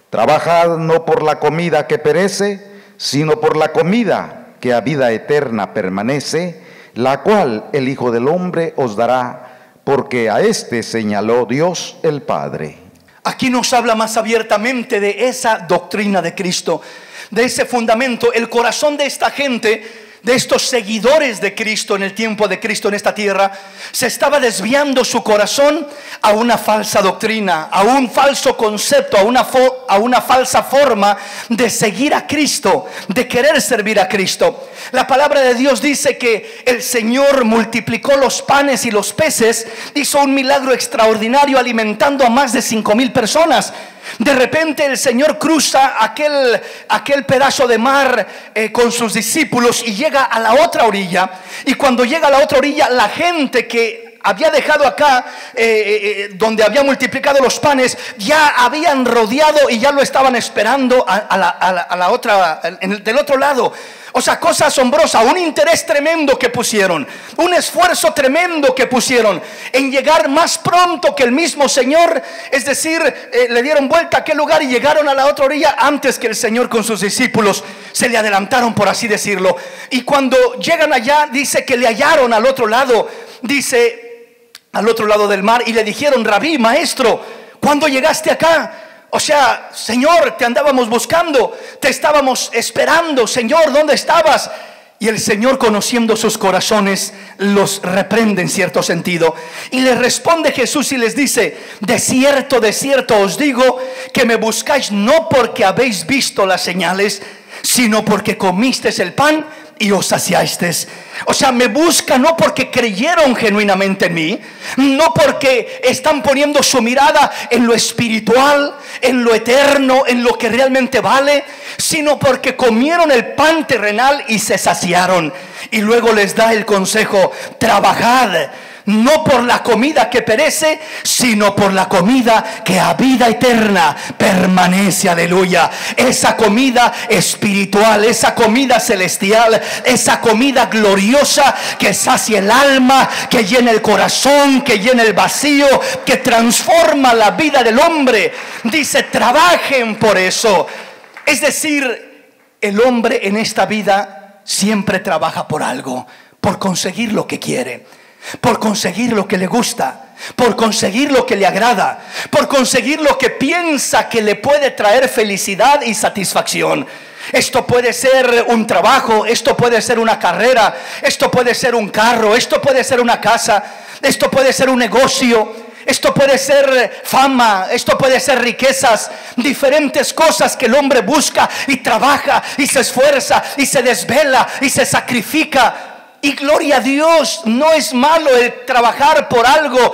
Trabajad no por la comida que perece, sino por la comida que a vida eterna permanece, la cual el Hijo del Hombre os dará, porque a éste señaló Dios el Padre. Aquí nos habla más abiertamente de esa doctrina de Cristo, de ese fundamento. El corazón de esta gente, de estos seguidores de Cristo en el tiempo de Cristo en esta tierra, se estaba desviando su corazón a una falsa doctrina, a un falso concepto, a una falsa forma de seguir a Cristo, de querer servir a Cristo. La palabra de Dios dice que el Señor multiplicó los panes y los peces, hizo un milagro extraordinario alimentando a más de 5,000 personas. De repente el Señor cruza aquel pedazo de mar con sus discípulos y llega a la otra orilla. Y cuando llega a la otra orilla, la gente que había dejado acá, donde había multiplicado los panes, ya habían rodeado y ya lo estaban esperando del otro lado. O sea, cosa asombrosa, un interés tremendo que pusieron, un esfuerzo tremendo que pusieron en llegar más pronto que el mismo Señor. Es decir, le dieron vuelta a aquel lugar y llegaron a la otra orilla antes que el Señor con sus discípulos. Se le adelantaron, por así decirlo. Y cuando llegan allá, dice que le hallaron al otro lado, dice, al otro lado del mar, y le dijeron: Rabí, maestro, ¿cuándo llegaste acá? O sea, Señor, te andábamos buscando, te estábamos esperando. Señor, ¿dónde estabas? Y el Señor, conociendo sus corazones, los reprende en cierto sentido. Y les responde Jesús y les dice: de cierto os digo, que me buscáis no porque habéis visto las señales, sino porque comisteis el pan y os saciasteis. O sea, me buscan no porque creyeron genuinamente en mí, no porque están poniendo su mirada en lo espiritual, en lo eterno, en lo que realmente vale, sino porque comieron el pan terrenal y se saciaron. Y luego les da el consejo: trabajad no por la comida que perece, sino por la comida que a vida eterna permanece. Aleluya. Esa comida espiritual, esa comida celestial, esa comida gloriosa que sacia el alma, que llena el corazón, que llena el vacío, que transforma la vida del hombre. Dice: trabajen por eso. Es decir, el hombre en esta vida siempre trabaja por algo, por conseguir lo que quiere, por conseguir lo que le gusta, por conseguir lo que le agrada, por conseguir lo que piensa que le puede traer felicidad y satisfacción. Esto puede ser un trabajo, esto puede ser una carrera, esto puede ser un carro, esto puede ser una casa, esto puede ser un negocio, esto puede ser fama, esto puede ser riquezas, diferentes cosas que el hombre busca y trabaja y se esfuerza y se desvela y se sacrifica. Y gloria a Dios, no es malo el trabajar por algo,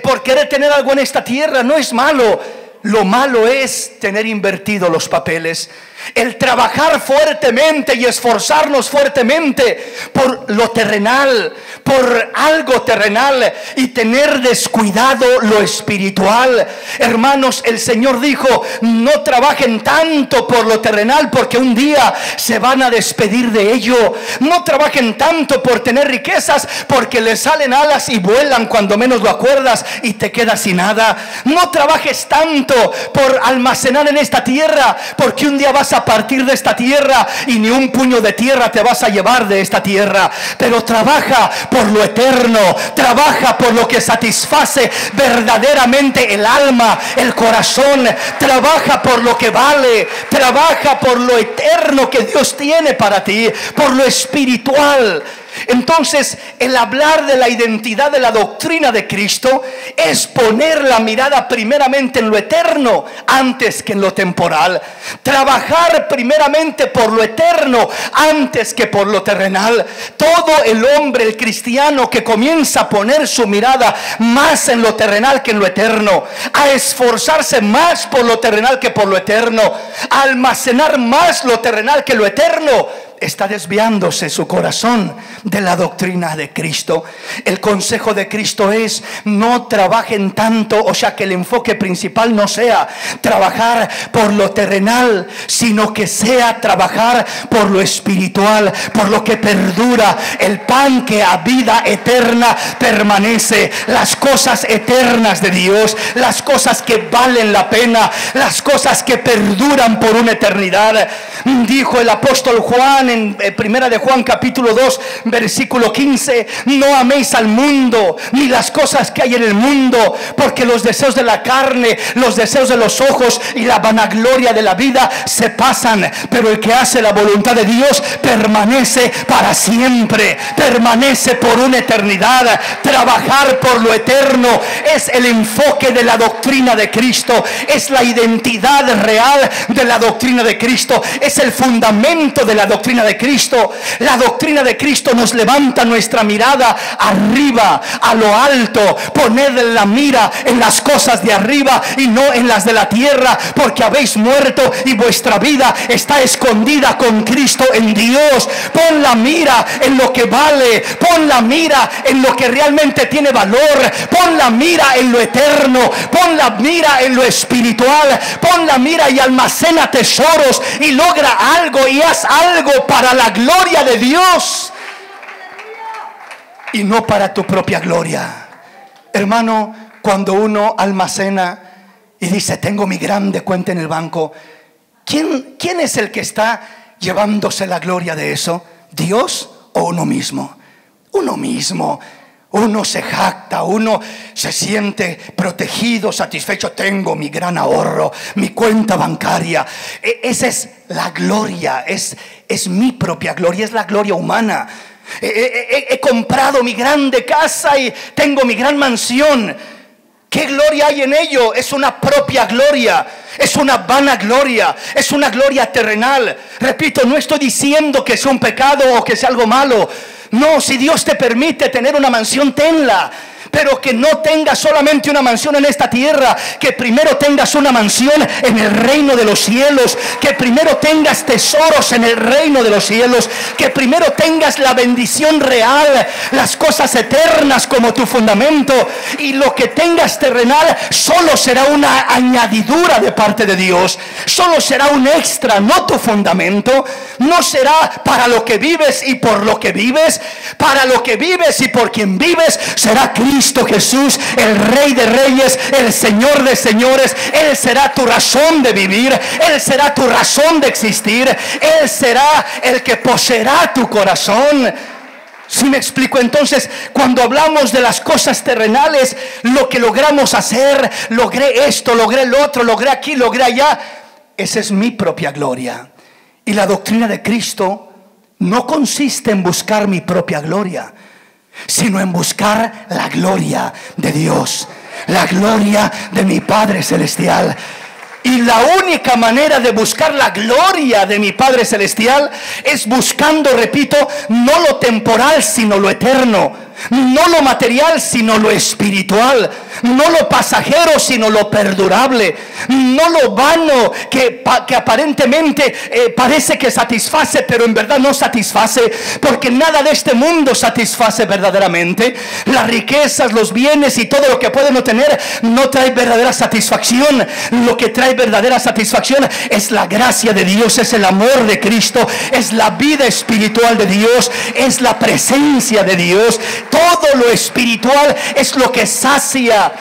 por querer tener algo en esta tierra, no es malo. Lo malo es tener invertido los papeles. El trabajar fuertemente y esforzarnos fuertemente por lo terrenal, por algo terrenal, y tener descuidado lo espiritual. Hermanos, el Señor dijo: no trabajen tanto por lo terrenal, porque un día se van a despedir de ello. No trabajen tanto por tener riquezas, porque les salen alas y vuelan cuando menos lo acuerdas y te quedas sin nada. No trabajes tanto por almacenar en esta tierra, porque un día vas a partir de esta tierra y ni un puño de tierra te vas a llevar de esta tierra. Pero trabaja por lo eterno, trabaja por lo que satisface verdaderamente el alma, el corazón. Trabaja por lo que vale, trabaja por lo eterno que Dios tiene para ti, por lo espiritual. Entonces, el hablar de la identidad de la doctrina de Cristo es poner la mirada primeramente en lo eterno antes que en lo temporal. Trabajar primeramente por lo eterno antes que por lo terrenal. Todo el hombre, el cristiano, que comienza a poner su mirada más en lo terrenal que en lo eterno, a esforzarse más por lo terrenal que por lo eterno, a almacenar más lo terrenal que lo eterno, está desviándose su corazón de la doctrina de Cristo. El consejo de Cristo es: no trabajen tanto, o sea, que el enfoque principal no sea trabajar por lo terrenal, sino que sea trabajar por lo espiritual, por lo que perdura, el pan que a vida eterna permanece, las cosas eternas de Dios, las cosas que valen la pena, las cosas que perduran por una eternidad. Dijo el apóstol Juan en primera de Juan capítulo 2 versículo 15: no améis al mundo ni las cosas que hay en el mundo, porque los deseos de la carne, los deseos de los ojos y la vanagloria de la vida se pasan, pero el que hace la voluntad de Dios permanece para siempre, permanece por una eternidad. Trabajar por lo eterno es el enfoque de la doctrina de Cristo, es la identidad real de la doctrina de Cristo, es el fundamento de la doctrina de Cristo. La doctrina de Cristo nos levanta nuestra mirada arriba, a lo alto. Poned la mira en las cosas de arriba y no en las de la tierra, porque habéis muerto y vuestra vida está escondida con Cristo en Dios. Pon la mira en lo que vale, pon la mira en lo que realmente tiene valor, pon la mira en lo eterno, pon la mira en lo espiritual, pon la mira y almacena tesoros y logra algo y haz algo para la gloria de Dios y no para tu propia gloria. Hermano, cuando uno almacena y dice: tengo mi grande cuenta en el banco, ¿quién es el que está llevándose la gloria de eso? ¿Dios o uno mismo? Uno mismo. Uno se jacta, uno se siente protegido, satisfecho. Tengo mi gran ahorro, mi cuenta bancaria. Esa es la gloria, es mi propia gloria, es la gloria humana. He comprado mi grande casa y tengo mi gran mansión. ¿Qué gloria hay en ello? Es una propia gloria, es una vana gloria, es una gloria terrenal. Repito, no estoy diciendo que sea un pecado o que sea algo malo. No, si Dios te permite tener una mansión, tenla. Pero que no tengas solamente una mansión en esta tierra, que primero tengas una mansión en el reino de los cielos, que primero tengas tesoros en el reino de los cielos, que primero tengas la bendición real, las cosas eternas como tu fundamento, y lo que tengas terrenal solo será una añadidura de parte de Dios, solo será un extra, no tu fundamento. No será para lo que vives y por lo que vives, para lo que vives y por quien vives será Cristo Jesús, el Rey de Reyes, el Señor de Señores. Él será tu razón de vivir, Él será tu razón de existir, Él será el que poseerá tu corazón. ¿Sí me explico? Entonces, cuando hablamos de las cosas terrenales, lo que logramos hacer, logré esto, logré lo otro, logré aquí, logré allá, esa es mi propia gloria. Y la doctrina de Cristo no consiste en buscar mi propia gloria, sino en buscar la gloria de Dios, la gloria de mi Padre Celestial. Y la única manera de buscar la gloria de mi Padre Celestial es buscando, repito, no lo temporal, sino lo eterno. No lo material, sino lo espiritual. No lo pasajero, sino lo perdurable. No lo vano que aparentemente parece que satisface, pero en verdad no satisface, porque nada de este mundo satisface verdaderamente. Las riquezas, los bienes y todo lo que pueden obtener no trae verdadera satisfacción. Lo que trae verdadera satisfacción es la gracia de Dios, es el amor de Cristo, es la vida espiritual de Dios, es la presencia de Dios. Todo lo espiritual es lo que sacia.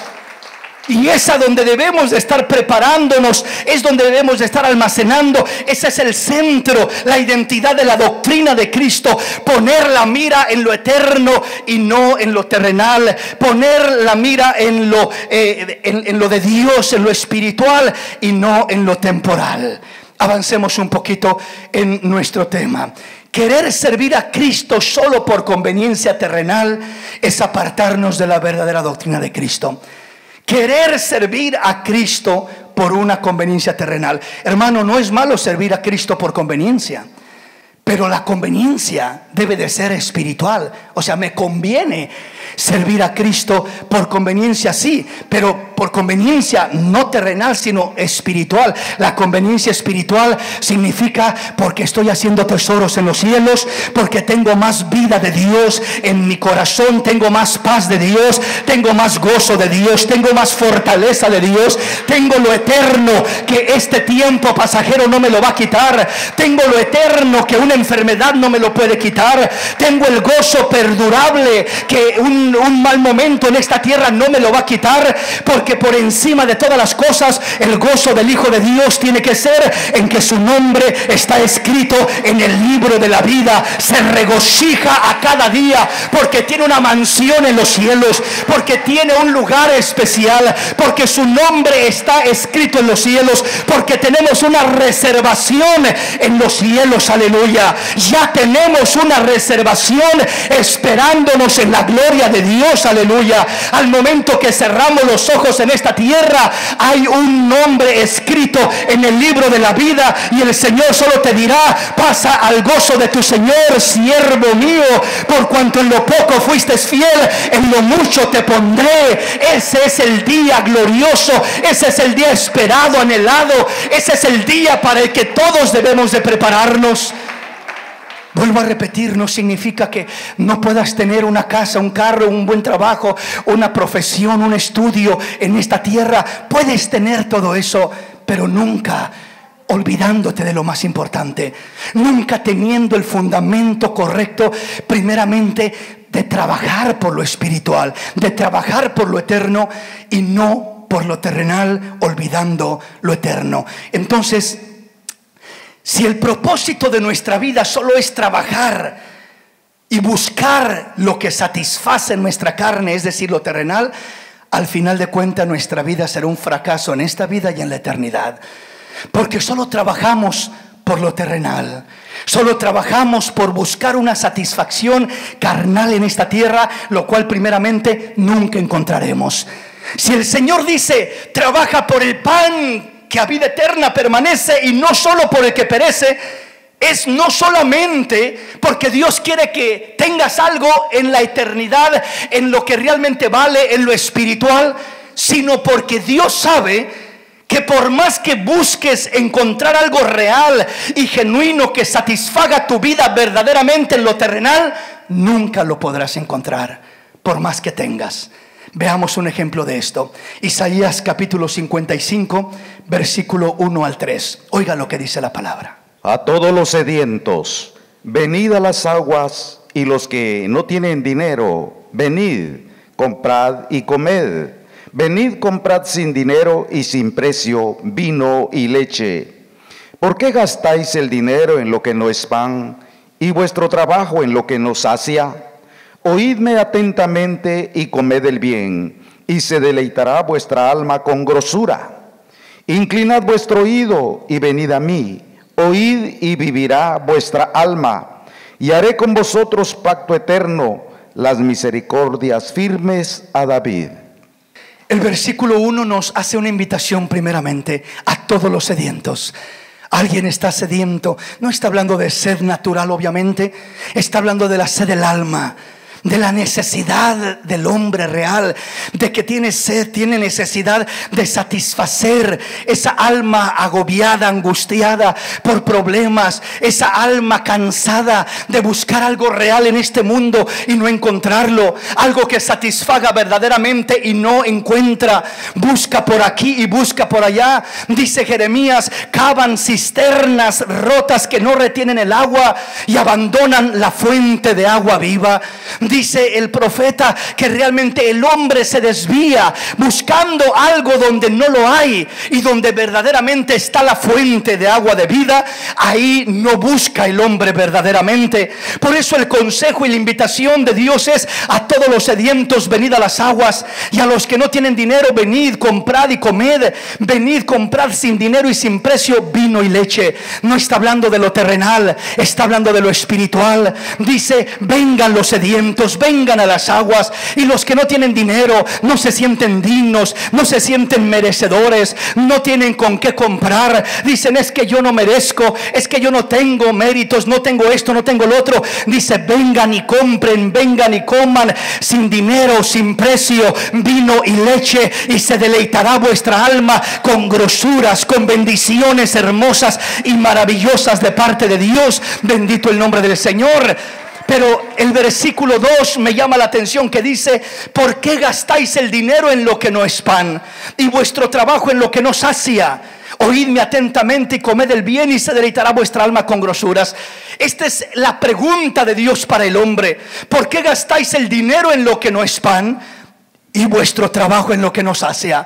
Y es a donde debemos de estar preparándonos, es donde debemos de estar almacenando. Ese es el centro, la identidad de la doctrina de Cristo. Poner la mira en lo eterno y no en lo terrenal. Poner la mira en lo de Dios, en lo espiritual y no en lo temporal. Avancemos un poquito en nuestro tema. Querer servir a Cristo solo por conveniencia terrenal es apartarnos de la verdadera doctrina de Cristo. Querer servir a Cristo por una conveniencia terrenal. Hermano, no es malo servir a Cristo por conveniencia, pero la conveniencia debe de ser espiritual. O sea, me conviene servir a Cristo por conveniencia, sí, pero por conveniencia no terrenal, sino espiritual. La conveniencia espiritual significa porque estoy haciendo tesoros en los cielos, porque tengo más vida de Dios en mi corazón, tengo más paz de Dios, tengo más gozo de Dios, tengo más fortaleza de Dios, tengo lo eterno que este tiempo pasajero no me lo va a quitar, tengo lo eterno que una enfermedad no me lo puede quitar, tengo el gozo perdurable que un mal momento en esta tierra no me lo va a quitar, porque por encima de todas las cosas el gozo del Hijo de Dios tiene que ser en que su nombre está escrito en el libro de la vida. Se regocija a cada día porque tiene una mansión en los cielos, porque tiene un lugar especial, porque su nombre está escrito en los cielos, porque tenemos una reservación en los cielos. Aleluya. Ya tenemos una reservación esperándonos en la gloria de Dios. Aleluya. Al momento que cerramos los ojos en esta tierra, hay un nombre escrito en el libro de la vida, y el Señor solo te dirá: pasa al gozo de tu Señor, siervo mío, por cuanto en lo poco fuiste fiel, en lo mucho te pondré. Ese es el día glorioso, ese es el día esperado, anhelado, ese es el día para el que todos debemos de prepararnos. Vuelvo a repetir, no significa que no puedas tener una casa, un carro, un buen trabajo, una profesión, un estudio en esta tierra. Puedes tener todo eso, pero nunca olvidándote de lo más importante, nunca teniendo el fundamento correcto, primeramente de trabajar por lo espiritual, de trabajar por lo eterno y no por lo terrenal, olvidando lo eterno. Entonces, si el propósito de nuestra vida solo es trabajar y buscar lo que satisface nuestra carne, es decir, lo terrenal, al final de cuentas nuestra vida será un fracaso en esta vida y en la eternidad. Porque solo trabajamos por lo terrenal, solo trabajamos por buscar una satisfacción carnal en esta tierra, lo cual primeramente nunca encontraremos. Si el Señor dice: trabaja por el pan que a vida eterna permanece y no solo por el que perece, es no solamente porque Dios quiere que tengas algo en la eternidad, en lo que realmente vale, en lo espiritual, sino porque Dios sabe que por más que busques encontrar algo real y genuino que satisfaga tu vida verdaderamente en lo terrenal, nunca lo podrás encontrar, por más que tengas. Veamos un ejemplo de esto. Isaías capítulo 55, versículo 1 al 3. Oiga lo que dice la palabra. A todos los sedientos, venid a las aguas, y los que no tienen dinero, venid, comprad y comed. Venid, comprad sin dinero y sin precio vino y leche. ¿Por qué gastáis el dinero en lo que no es pan, y vuestro trabajo en lo que no sacia? Oídme atentamente y comed el bien, y se deleitará vuestra alma con grosura. Inclinad vuestro oído y venid a mí. Oíd y vivirá vuestra alma, y haré con vosotros pacto eterno, las misericordias firmes a David. El versículo 1 nos hace una invitación primeramente a todos los sedientos. Alguien está sediento, no está hablando de sed natural obviamente, está hablando de la sed del alma, de la necesidad del hombre real, de que tiene sed, tiene necesidad de satisfacer esa alma agobiada, angustiada por problemas, esa alma cansada de buscar algo real en este mundo y no encontrarlo, algo que satisfaga verdaderamente y no encuentra. Busca por aquí y busca por allá. Dice Jeremías: cavan cisternas rotas que no retienen el agua y abandonan la fuente de agua viva. Dice el profeta que realmente el hombre se desvía buscando algo donde no lo hay, y donde verdaderamente está la fuente de agua de vida, ahí no busca el hombre verdaderamente. Por eso el consejo y la invitación de Dios es: a todos los sedientos, venid a las aguas, y a los que no tienen dinero, venid, comprad y comed. Venid, comprad sin dinero y sin precio vino y leche. No está hablando de lo terrenal, está hablando de lo espiritual. Dice: vengan los sedientos, ricos vengan a las aguas, y los que no tienen dinero no se sienten dignos, no se sienten merecedores, no tienen con qué comprar. Dicen: es que yo no merezco, es que yo no tengo méritos, no tengo esto, no tengo lo otro. Dice: vengan y compren, vengan y coman sin dinero, sin precio, vino y leche, y se deleitará vuestra alma con grosuras, con bendiciones hermosas y maravillosas de parte de Dios. Bendito el nombre del Señor. Pero el versículo 2 me llama la atención, que dice: ¿por qué gastáis el dinero en lo que no es pan, y vuestro trabajo en lo que no sacia? Oídme atentamente y comed el bien, y se deleitará vuestra alma con grosuras. Esta es la pregunta de Dios para el hombre. ¿Por qué gastáis el dinero en lo que no es pan, y vuestro trabajo en lo que no sacia?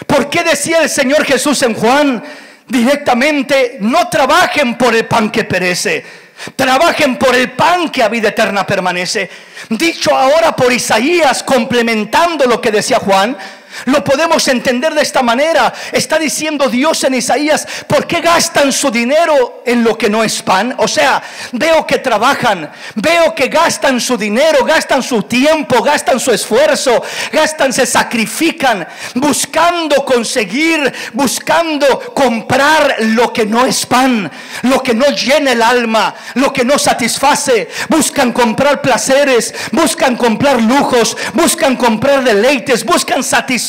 ¿Por qué decía el Señor Jesús en Juan directamente: no trabajen por el pan que perece, trabajen por el pan que a vida eterna permanece? Dicho ahora por Isaías, complementando lo que decía Juan, lo podemos entender de esta manera. Está diciendo Dios en Isaías: ¿por qué gastan su dinero en lo que no es pan? O sea, veo que trabajan, veo que gastan su dinero, gastan su tiempo, gastan su esfuerzo, gastan, se sacrifican, buscando conseguir, buscando comprar lo que no es pan, lo que no llena el alma, lo que no satisface. Buscan comprar placeres, buscan comprar lujos, buscan comprar deleites, buscan satisfacer,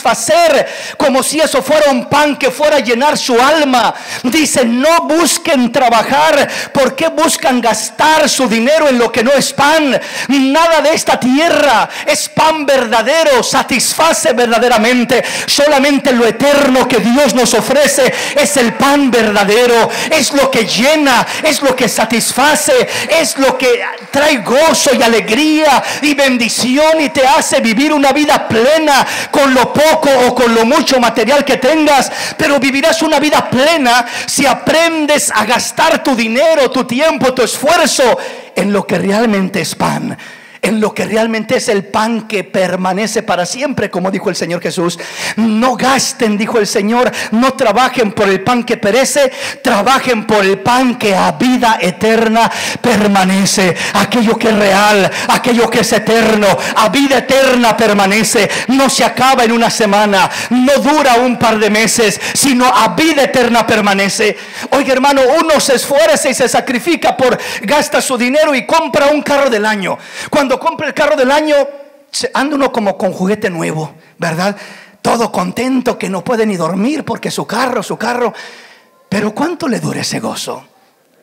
como si eso fuera un pan que fuera a llenar su alma. Dice: no busquen trabajar. ¿Por qué buscan gastar su dinero en lo que no es pan? Nada de esta tierra es pan verdadero, satisface verdaderamente. Solamente lo eterno que Dios nos ofrece es el pan verdadero. Es lo que llena, es lo que satisface, es lo que trae gozo y alegría y bendición, y te hace vivir una vida plena con lo poco o con lo mucho material que tengas. Pero vivirás una vida plena si aprendes a gastar tu dinero, tu tiempo, tu esfuerzo en lo que realmente es pan, en lo que realmente es el pan que permanece para siempre, como dijo el Señor Jesús. No gasten, dijo el Señor, no trabajen por el pan que perece, trabajen por el pan que a vida eterna permanece. Aquello que es real, aquello que es eterno, a vida eterna permanece. No se acaba en una semana, no dura un par de meses, sino a vida eterna permanece. Oiga, hermano, uno se esfuerza y se sacrifica gasta su dinero y compra un carro del año. Cuando compra el carro del año, anda uno como con juguete nuevo, ¿verdad? Todo contento, que no puede ni dormir porque su carro. Pero ¿cuánto le dura ese gozo?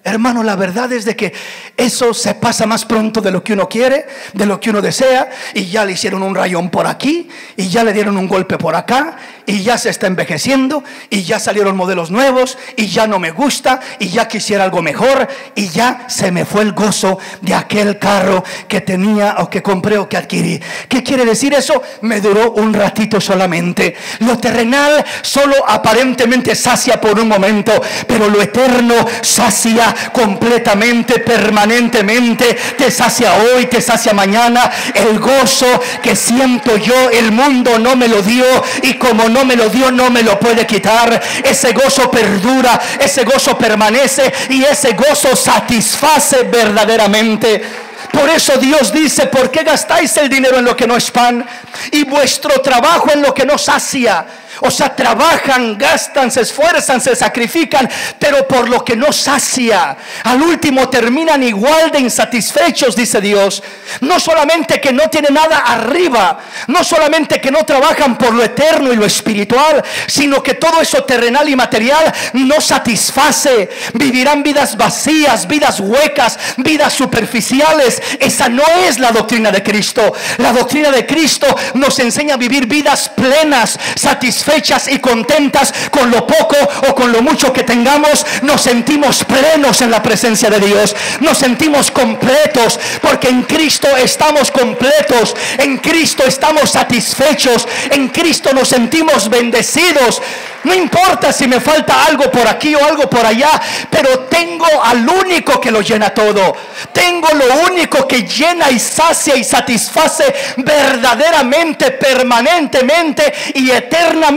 Hermano, la verdad es de que eso se pasa más pronto de lo que uno quiere, de lo que uno desea. Y ya le hicieron un rayón por aquí, y ya le dieron un golpe por acá, y ya se está envejeciendo, y ya salieron modelos nuevos, y ya no me gusta, y ya quisiera algo mejor, y ya se me fue el gozo de aquel carro que tenía, o que compré, o que adquirí. ¿Qué quiere decir eso? Me duró un ratito solamente. Lo terrenal solo aparentemente sacia por un momento, pero lo eterno sacia completamente, permanentemente. Te sacia hoy, te sacia mañana. El gozo que siento yo, el mundo no me lo dio, y como no me lo dio, no me lo puede quitar. Ese gozo perdura, ese gozo permanece, y ese gozo satisface verdaderamente. Por eso Dios dice: ¿por qué gastáis el dinero en lo que no es pan, y vuestro trabajo en lo que no sacia? O sea, trabajan, gastan, se esfuerzan, se sacrifican, pero por lo que no sacia. Al último terminan igual de insatisfechos, dice Dios. No solamente que no tienen nada arriba, no solamente que no trabajan por lo eterno y lo espiritual, sino que todo eso terrenal y material no satisface. Vivirán vidas vacías, vidas huecas, vidas superficiales. Esa no es la doctrina de Cristo. La doctrina de Cristo nos enseña a vivir vidas plenas, satisfechas y contentas con lo poco o con lo mucho que tengamos. Nos sentimos plenos en la presencia de Dios, nos sentimos completos, porque en Cristo estamos completos, en Cristo estamos satisfechos, en Cristo nos sentimos bendecidos. No importa si me falta algo por aquí o algo por allá, pero tengo al único que lo llena todo. Tengo lo único que llena y sacia y satisface verdaderamente, permanentemente y eternamente.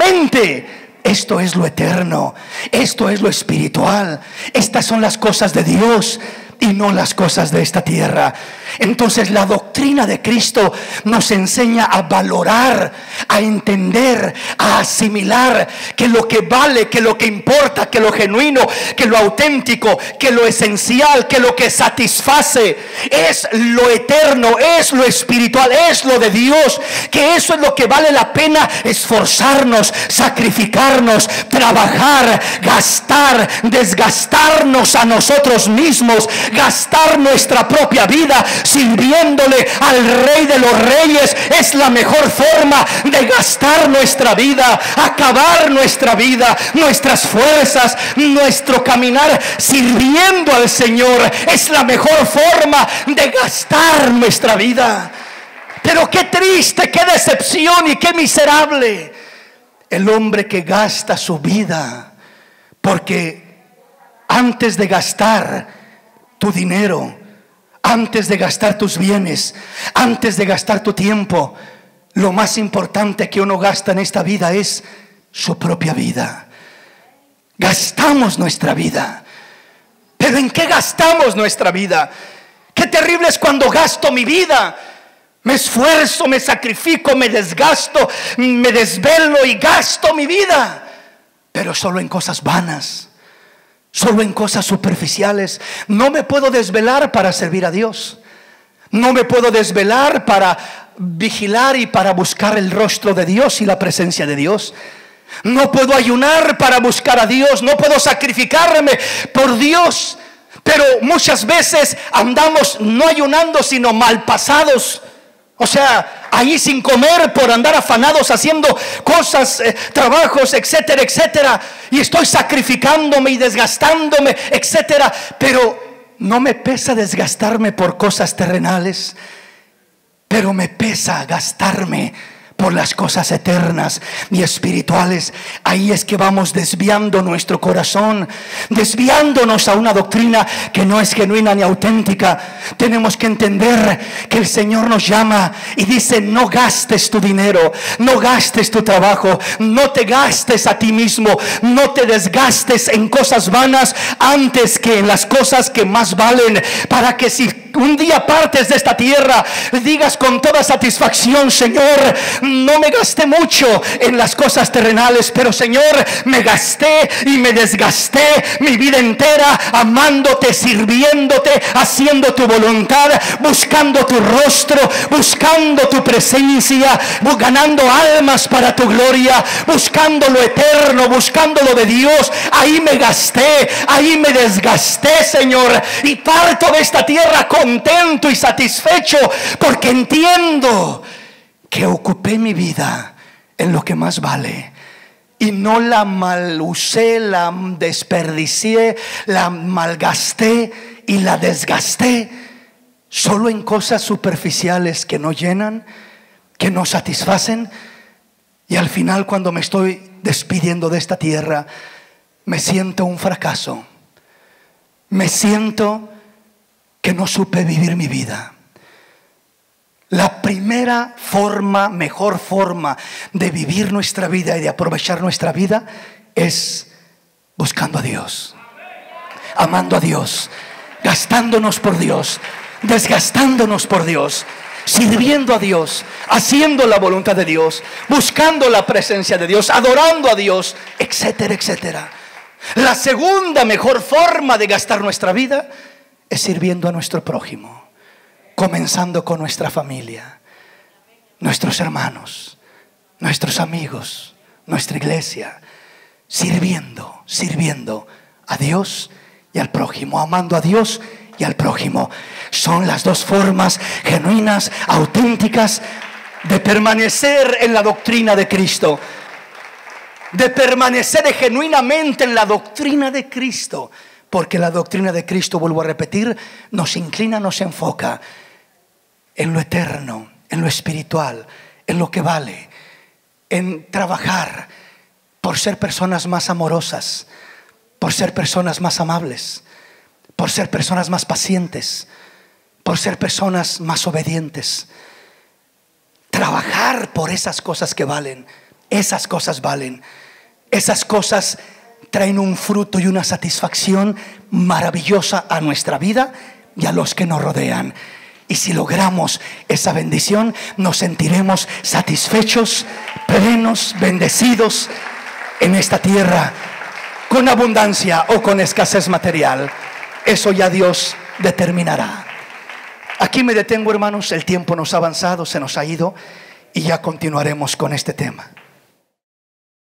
Esto es lo eterno, esto es lo espiritual, estas son las cosas de Dios. y no las cosas de esta tierra. Entonces la doctrina de Cristo nos enseña a valorar, a entender, a asimilar que lo que vale, que lo que importa, que lo genuino, que lo auténtico, que lo esencial, que lo que satisface es lo eterno, es lo espiritual, es lo de Dios, que eso es lo que vale la pena esforzarnos, sacrificarnos, trabajar, gastar, desgastarnos a nosotros mismos, gastar nuestra propia vida sirviéndole al Rey de los Reyes. Es la mejor forma de gastar nuestra vida, acabar nuestra vida, nuestras fuerzas, nuestro caminar sirviendo al Señor. Es la mejor forma de gastar nuestra vida. Pero qué triste, qué decepción y qué miserable el hombre que gasta su vida, porque antes de gastar tu dinero, antes de gastar tus bienes, antes de gastar tu tiempo, lo más importante que uno gasta en esta vida es su propia vida. Gastamos nuestra vida. ¿Pero en qué gastamos nuestra vida? Qué terrible es cuando gasto mi vida. Me esfuerzo, me sacrifico, me desgasto, me desvelo y gasto mi vida, pero solo en cosas vanas, solo en cosas superficiales. No me puedo desvelar para servir a Dios. No me puedo desvelar para vigilar y para buscar el rostro de Dios y la presencia de Dios. No puedo ayunar para buscar a Dios. No puedo sacrificarme por Dios. Pero muchas veces andamos no ayunando, sino malpasados. O sea, ahí sin comer por andar afanados haciendo cosas, trabajos, etcétera, etcétera. Y estoy sacrificándome y desgastándome, etcétera. Pero no me pesa desgastarme por cosas terrenales, pero me pesa gastarme por las cosas eternas y espirituales. Ahí es que vamos desviando nuestro corazón, desviándonos a una doctrina que no es genuina ni auténtica. Tenemos que entender que el Señor nos llama y dice: no gastes tu dinero, no gastes tu trabajo, no te gastes a ti mismo, no te desgastes en cosas vanas antes que en las cosas que más valen, para que si un día partes de esta tierra digas con toda satisfacción: Señor, no me gasté mucho en las cosas terrenales, pero Señor, me gasté y me desgasté mi vida entera amándote, sirviéndote, haciendo tu voluntad, buscando tu rostro, buscando tu presencia, ganando almas para tu gloria, buscando lo eterno, buscando lo de Dios. Ahí me gasté, ahí me desgasté, Señor, y parto de esta tierra contento y satisfecho, porque entiendo que ocupé mi vida en lo que más vale y no la malusé, la desperdicié, la malgasté y la desgasté solo en cosas superficiales que no llenan, que no satisfacen. Y al final, cuando me estoy despidiendo de esta tierra, me siento un fracaso, me siento que no supe vivir mi vida. La primera forma, mejor forma de vivir nuestra vida y de aprovechar nuestra vida es buscando a Dios, amando a Dios, gastándonos por Dios, desgastándonos por Dios, sirviendo a Dios, haciendo la voluntad de Dios, buscando la presencia de Dios, adorando a Dios, etcétera, etcétera. La segunda mejor forma de gastar nuestra vida es sirviendo a nuestro prójimo, comenzando con nuestra familia, nuestros hermanos, nuestros amigos, nuestra iglesia, sirviendo a Dios y al prójimo, amando a Dios y al prójimo. Son las dos formas genuinas, auténticas de permanecer en la doctrina de Cristo, de permanecer genuinamente en la doctrina de Cristo. Porque la doctrina de Cristo, vuelvo a repetir, nos inclina, nos enfoca en lo eterno, en lo espiritual, en lo que vale, en trabajar por ser personas más amorosas, por ser personas más amables, por ser personas más pacientes, por ser personas más obedientes. Trabajar por esas cosas que valen. Esas cosas valen. Esas cosas traen un fruto y una satisfacción maravillosa a nuestra vida y a los que nos rodean. Y si logramos esa bendición, nos sentiremos satisfechos, plenos, bendecidos en esta tierra, con abundancia o con escasez material. Eso ya Dios determinará. Aquí me detengo, hermanos, el tiempo nos ha avanzado, se nos ha ido, y ya continuaremos con este tema.